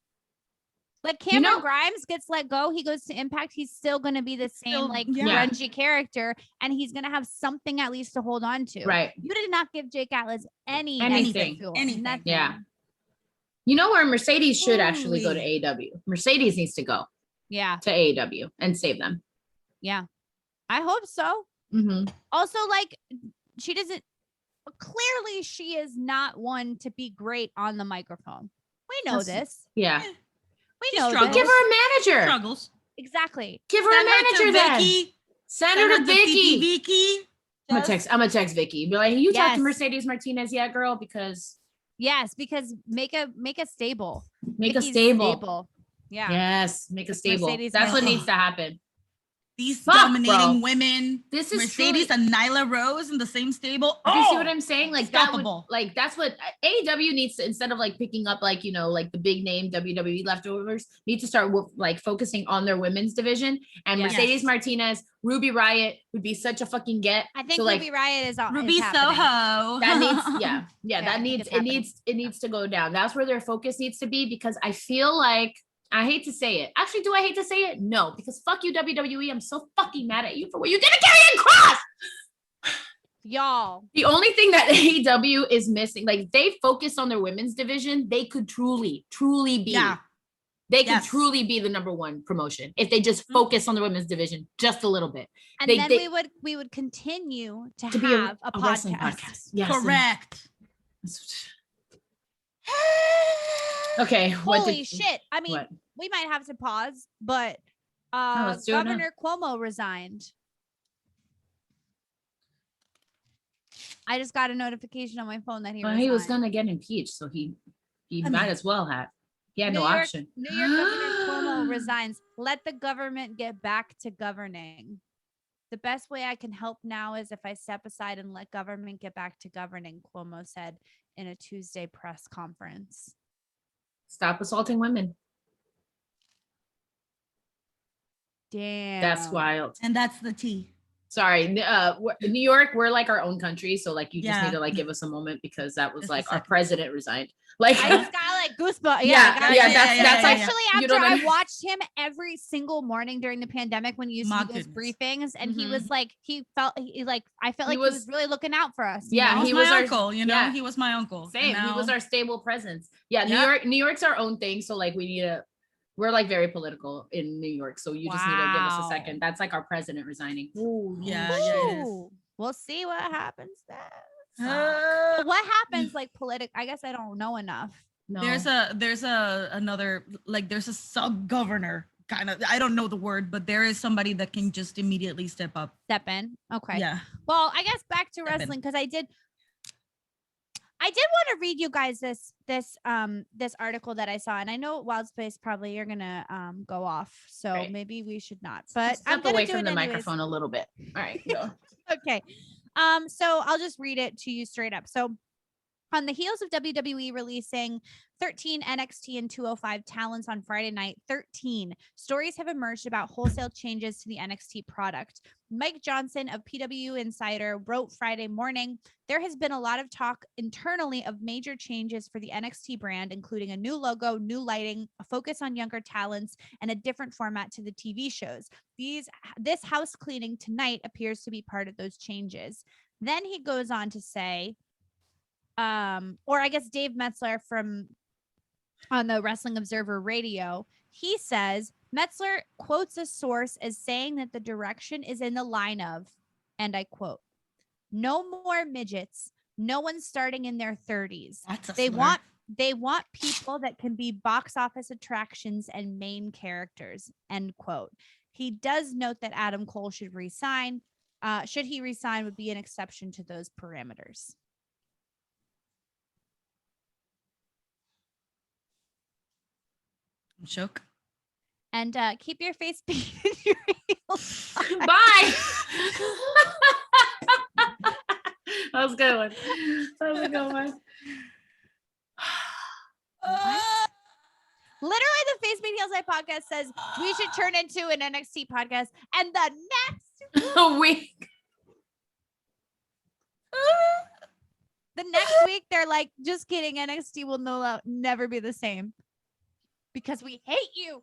Like Cameron Grimes gets let go. He goes to Impact. He's still going to be the same grungy character, and he's going to have something at least to hold on to. Right. You did not give Jake Atlas anything. Nothing. Yeah. You know where Mercedes should actually go to AEW? Mercedes needs to go. Yeah. To AEW and save them. Yeah. I hope so. Also, like, clearly she is not one to be great on the microphone. We know this. Yeah. We know this. Give her a manager. Struggles. Exactly. Give her a manager then. Send her to Vicky. I'm gonna text Vicky. Be like, you talk to Mercedes Martinez yet, girl? Because make a stable. Make a stable. Yeah. Yes, make a stable. That's what needs to happen. These dominating women. This is Mercedes and Nyla Rose in the same stable. You see what I'm saying? Like that's what AEW needs to, instead of like picking up like, you know, like the big name WWE leftovers, need to start like focusing on their women's division. And Mercedes Martinez, Ruby Riott would be such a fucking get. I think Ruby Riott is Ruby Soho. That needs it needs to go down. That's where their focus needs to be, because I feel like, I hate to say it. Actually, do I hate to say it? No, because fuck you, WWE. I'm so fucking mad at you for what you did to Karrion Kross. Y'all. The only thing that AEW is missing, like they focus on their women's division, they could truly be. Yeah. They could truly be the number one promotion if they just focus on the women's division just a little bit. And then we would continue to have a podcast. Yes. Correct. Okay. Holy shit. I mean, we might have to pause, but Governor Cuomo resigned. I just got a notification on my phone that he was going to get impeached, so he might as well have. He had no option. New York Governor Cuomo resigns. Let the government get back to governing. The best way I can help now is if I step aside and let government get back to governing, Cuomo said in a Tuesday press conference. Stop assaulting women. Damn. That's wild. And that's the tea. Sorry. New York, we're like our own country. So like, you just need to like give us a moment, because that was like our president resigned. Like I just got like goosebumps. That's actually after I watched him every single morning during the pandemic when you used to do those briefings, and he was like, I felt like he was really looking out for us. Yeah, he was my uncle. You know, he was my uncle. Same. He was our stable presence. Yeah, New York's our own thing. So like, we're like very political in New York. So you just need to give us a second. That's like our president resigning. Ooh, yeah, it is. We'll see what happens then. What happens like I guess I don't know enough. No. There's another like there's a sub governor kind of, I don't know the word, but there is somebody that can just immediately step in. Okay. Yeah. Well, I guess back to wrestling, because I I did want to read you guys this article that I saw, and I know Wild Space probably you're gonna go off, so maybe we should not. But Step away from the microphone a little bit. All right, go. Okay. So I'll just read it to you straight up. So on the heels of WWE releasing 13 NXT and 205 talents on Friday night, 13 stories have emerged about wholesale changes to the NXT product. Mike Johnson of PW Insider wrote Friday morning, there has been a lot of talk internally of major changes for the NXT brand, including a new logo, new lighting, a focus on younger talents, and a different format to the TV shows. This house cleaning tonight appears to be part of those changes. Then he goes on to say, or I guess Dave Metzler on the Wrestling Observer Radio, he says, Metzler quotes a source as saying that the direction is in the line of, and I quote, no more midgets, no one starting in their 30s. They want people that can be box office attractions and main characters, end quote. He does note that Adam Cole should resign. Should he resign would be an exception to those parameters. I'm shook. And keep your face in your heels. Bye. That was a good one. That was a good one. Literally, the Face Beat Heels Night podcast says we should turn into an NXT podcast, and the next week, they're like, just kidding, NXT will never be the same because we hate you.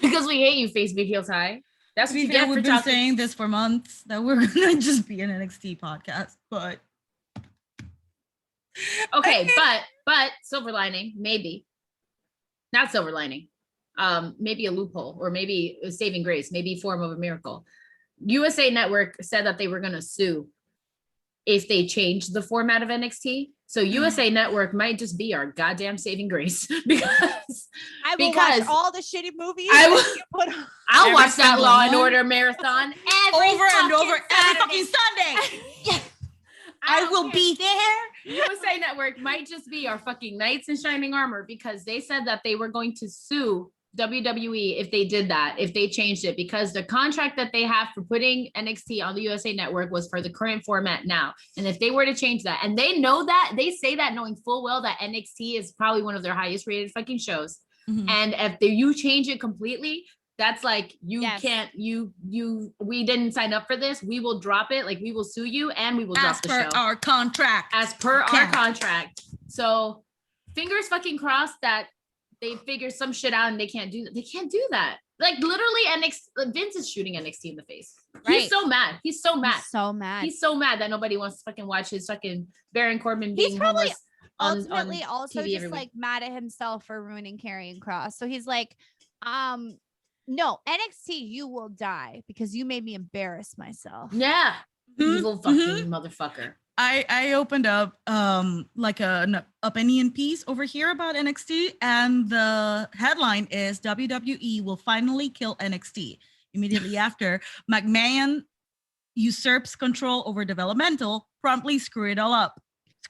Because we hate you, Face Beat Heels High. That's what you get for we've been saying this for months, that we're gonna just be an NXT podcast, but okay, but silver lining, maybe. Not silver lining. Maybe a loophole, or maybe a saving grace, maybe form of a miracle. USA Network said that they were gonna sue if they changed the format of NXT. So USA Network might just be our goddamn saving grace because I will watch all the shitty movies. I'll watch that Law and Order marathon over and over every fucking Sunday. Yes. I will be there. USA Network might just be our fucking knights in shining armor because they said that they were going to sue WWE if they did that, if they changed it, because the contract that they have for putting NXT on the USA Network was for the current format now. And if they were to change that, and they know that, they say that knowing full well that NXT is probably one of their highest rated fucking shows. Mm-hmm. And if you change it completely, that's like, we didn't sign up for this. We will drop it. Like, we will sue you and we will drop the show. As per our contract. As per our contract. So fingers fucking crossed that they figure some shit out and they can't do that. They can't do that. Like, literally, Vince is shooting NXT in the face. Right. He's so mad. He's so mad. He's so mad that nobody wants to fucking watch his fucking Baron Corbin being homeless. Ultimately, also TV just like mad at himself for ruining Karrion Kross. So he's like, no, NXT, you will die because you made me embarrass myself. Yeah. Evil fucking motherfucker. I opened up like an opinion piece over here about NXT, and the headline is WWE will finally kill NXT. Immediately after, McMahon usurps control over developmental, promptly screws it all up.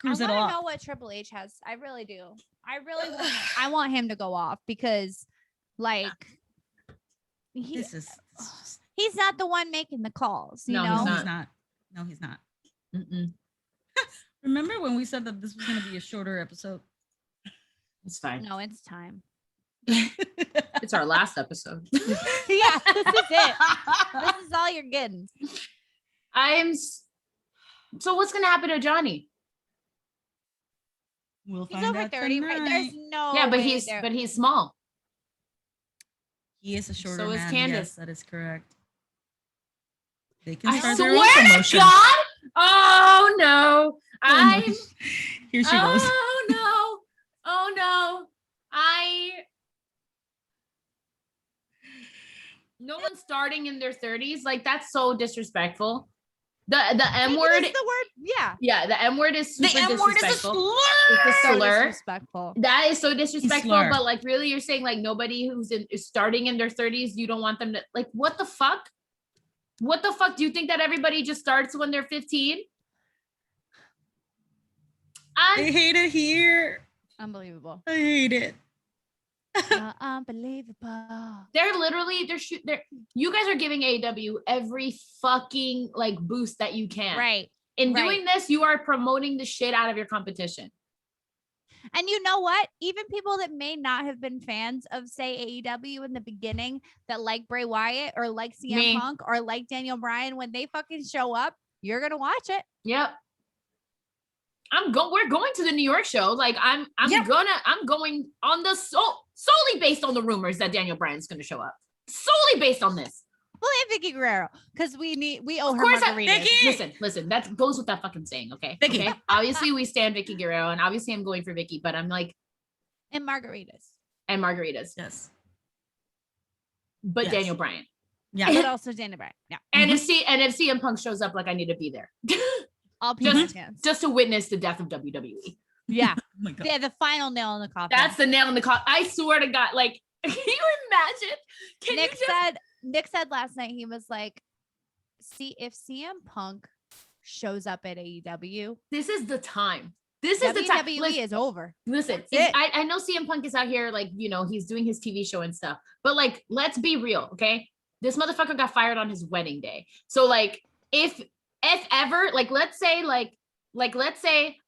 I want to know what Triple H has. I really do. I want him to go off because, like, he's not the one making the calls. You know? He's not. No, he's not. Mm-mm. Remember when we said that this was going to be a shorter episode? It's fine. No, it's time. It's our last episode. Yeah, this is it. This is all you're getting. So what's going to happen to Johnny? We'll he's over 30, tonight. right? There's no Yeah, but way he's small. He is a shorter man. So is Candace. Yes, that is correct. They can I start swear their own promotion. to God! Oh no! Here she goes. Oh no! Oh no! No one's starting in their 30s. Like, that's so disrespectful. The M word. Is the word, yeah. Yeah, the M word is super disrespectful. The M word is a slur. It's a slur. So disrespectful. That is so disrespectful. But like, really, you're saying like nobody who's is starting in their 30s, you don't want them to, like, what the fuck? What the fuck? Do you think that everybody just starts when they're 15? I hate it here. Unbelievable. I hate it. Unbelievable. They're literally you guys are giving AEW every fucking like boost that you can. Right. In doing this, you are promoting the shit out of your competition. And you know what? Even people that may not have been fans of, say, AEW in the beginning, that like Bray Wyatt or like CM Punk or like Daniel Bryan, when they fucking show up, you're gonna watch it. Yep. We're going to the New York show. Like I'm going on the solely based on the rumors that Daniel Bryan's gonna show up. Solely based on this. Well, and Vicky Guerrero, because we owe her margaritas. Listen, that goes with that fucking saying, okay? Vicky. Okay. Obviously, we stand Vicky Guerrero, and obviously I'm going for Vicky, but I'm like, and margaritas. Yes. But yes. Daniel Bryan. Yeah. But also Daniel Bryan. Yeah. And if CM Punk shows up, like I need to be there. All just to witness the death of WWE. Yeah. Oh my God. Yeah, the final nail in the coffin. That's the nail in the coffin. I swear to God, like, can you imagine? Nick said last night, he was like, see, if CM Punk shows up at AEW, this is the time. This is the time. WWE is over. Listen, I know CM Punk is out here, like, you know, he's doing his TV show and stuff, but like, let's be real, okay? This motherfucker got fired on his wedding day. So like, if ever, like, let's say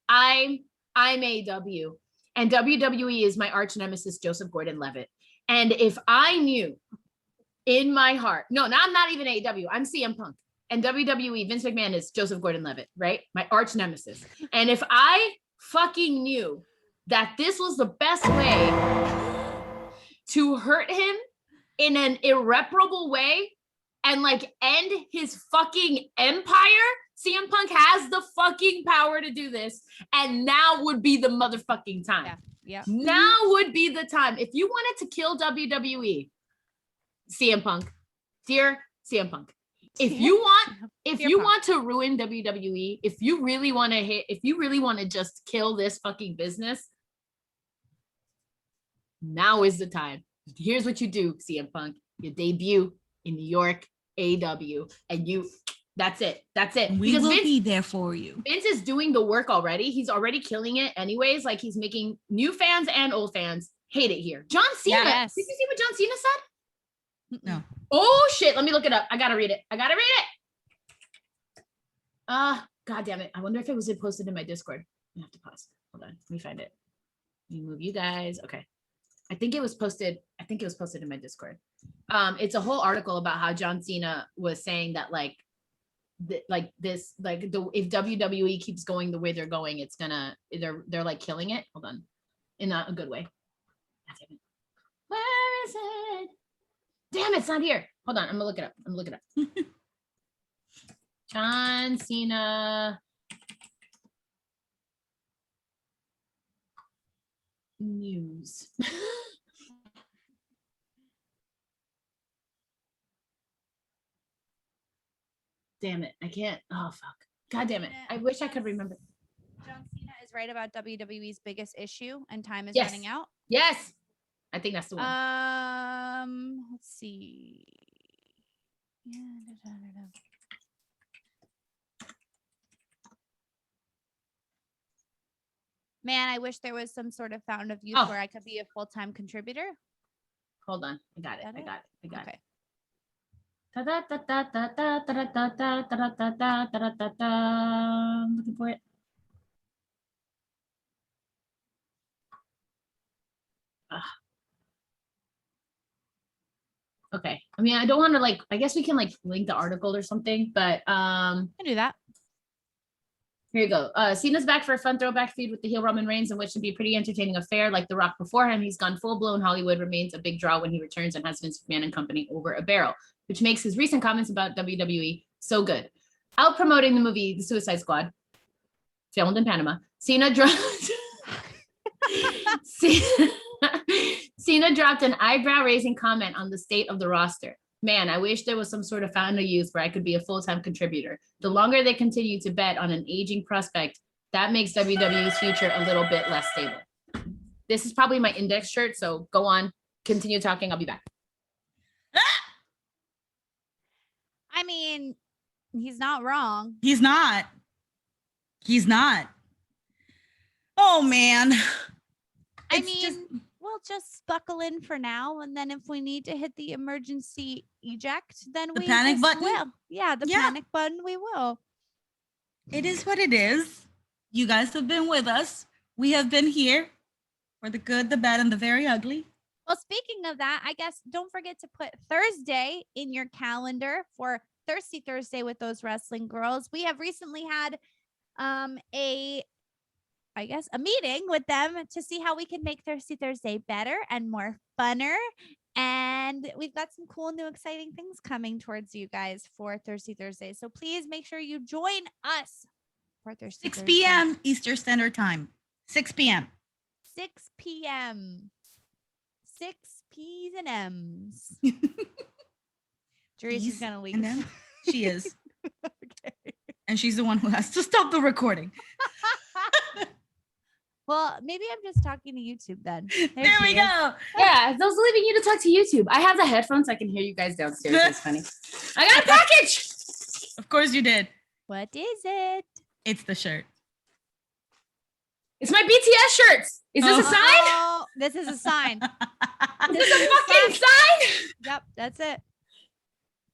I'm AEW and WWE is my arch nemesis, Joseph Gordon-Levitt. And if I knew in my heart, no, I'm not even AEW, I'm CM Punk. And WWE, Vince McMahon is Joseph Gordon-Levitt, right? My arch nemesis. And if I fucking knew that this was the best way to hurt him in an irreparable way and like end his fucking empire, CM Punk has the fucking power to do this. And now would be the motherfucking time. Yeah. Now would be the time. If you wanted to kill WWE, CM Punk, dear CM Punk, if you want to ruin WWE, if you really want to just kill this fucking business, now is the time. Here's what you do, CM Punk. You debut in New York, AEW, and that's it. We will be there for you. Vince is doing the work already. He's already killing it anyways. Like, he's making new fans and old fans hate it here. John Cena. Yes. Did you see what John Cena said? No. Oh shit, let me look it up. I gotta read it. God damn it. I wonder if it was posted in my Discord. I have to pause. Hold on. Let me find it. Let me move you guys. Okay. I think it was posted in my Discord. It's a whole article about how John Cena was saying that if WWE keeps going the way they're going, they're like killing it. Hold on. In a good way. Where is it? Damn, it's not here. Hold on, I'm gonna look it up. John Cena news. Damn it, I can't. Oh fuck. God damn it. I wish I could remember. John Cena is right about WWE's biggest issue, and time is Yes. running out. Yes. I think that's the one. Let's see. Man, I wish there was some sort of fountain of youth where I could be a full-time contributor. Hold on. I got it. Okay. I'm looking for it. Okay. I mean, I don't want to I guess we can link the article or something, but I can do that. Here you go. Cena's back for a fun throwback feud with the heel Roman Reigns, in which should be a pretty entertaining affair. Like The Rock before him, he's gone full-blown Hollywood, remains a big draw when he returns and has Vince McMahon and company over a barrel, which makes his recent comments about WWE so good. Out promoting the movie The Suicide Squad, filmed in Panama, Cena dropped an eyebrow-raising comment on the state of the roster. Man, I wish there was some sort of fountain of youth where I could be a full-time contributor. The longer they continue to bet on an aging prospect, that makes WWE's future a little bit less stable. This is probably my index shirt, so go on, continue talking. I'll be back. I mean, he's not wrong. He's not. Oh man. I mean, we'll just buckle in for now, and then if we need to hit the emergency eject, then the we panic button will. Yeah, the panic button. We will. It is what it is. You guys have been with us. We have been here for the good, the bad, and the very ugly. Well, speaking of that, I guess don't forget to put Thursday in your calendar for Thirsty Thursday with those wrestling girls. We have recently had a meeting with them to see how we can make Thirsty Thursday better and more funner. And we've got some cool new exciting things coming towards you guys for Thirsty Thursday. So please make sure you join us for Thirsty 6 Thursday. p.m. Eastern Standard Time. 6 p.m. 6 p.m. 6 P's and M's. Teresa's gonna leave. She is. Okay. And she's the one who has to stop the recording. Well, maybe I'm just talking to YouTube then. There we go. Yeah, I was leaving you to talk to YouTube. I have the headphones. I can hear you guys downstairs. It's funny. I got a package. Of course you did. What is it? It's the shirt. It's my BTS shirts. Is this a sign? Oh, this is a sign. Is this a fucking sign? Yep, that's it.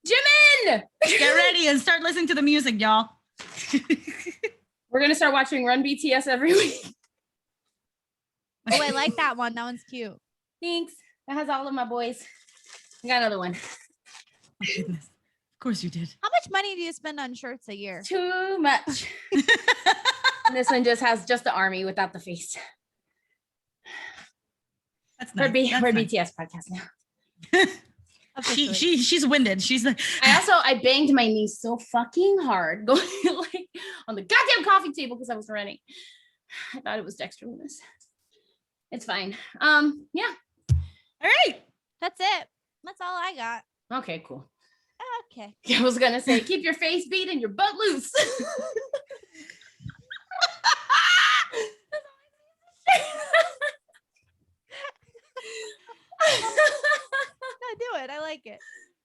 Jimin! Get ready and start listening to the music, y'all. We're going to start watching Run BTS every week. Oh, I like that one. That one's cute. Thanks. That has all of my boys. I got another one. Oh, goodness. Of course you did. How much money do you spend on shirts a year? Too much. And this one just has just the army without the face. That's nice. We're BTS podcast now. She's winded. She's like, I banged my knee so fucking hard going like on the goddamn coffee table because I was running. I thought it was Dexter Loomis. It's fine. Yeah. All right. That's it. That's all I got. Okay, cool. Okay. I was gonna say, keep your face beat and your butt loose. No, do it. I like it.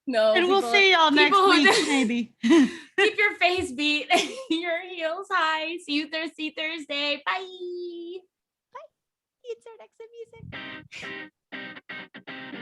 No. And we'll see y'all next week, maybe. Keep your face beat and your heels high. See you Thirsty Thursday. Bye. Bye. Insert exit music.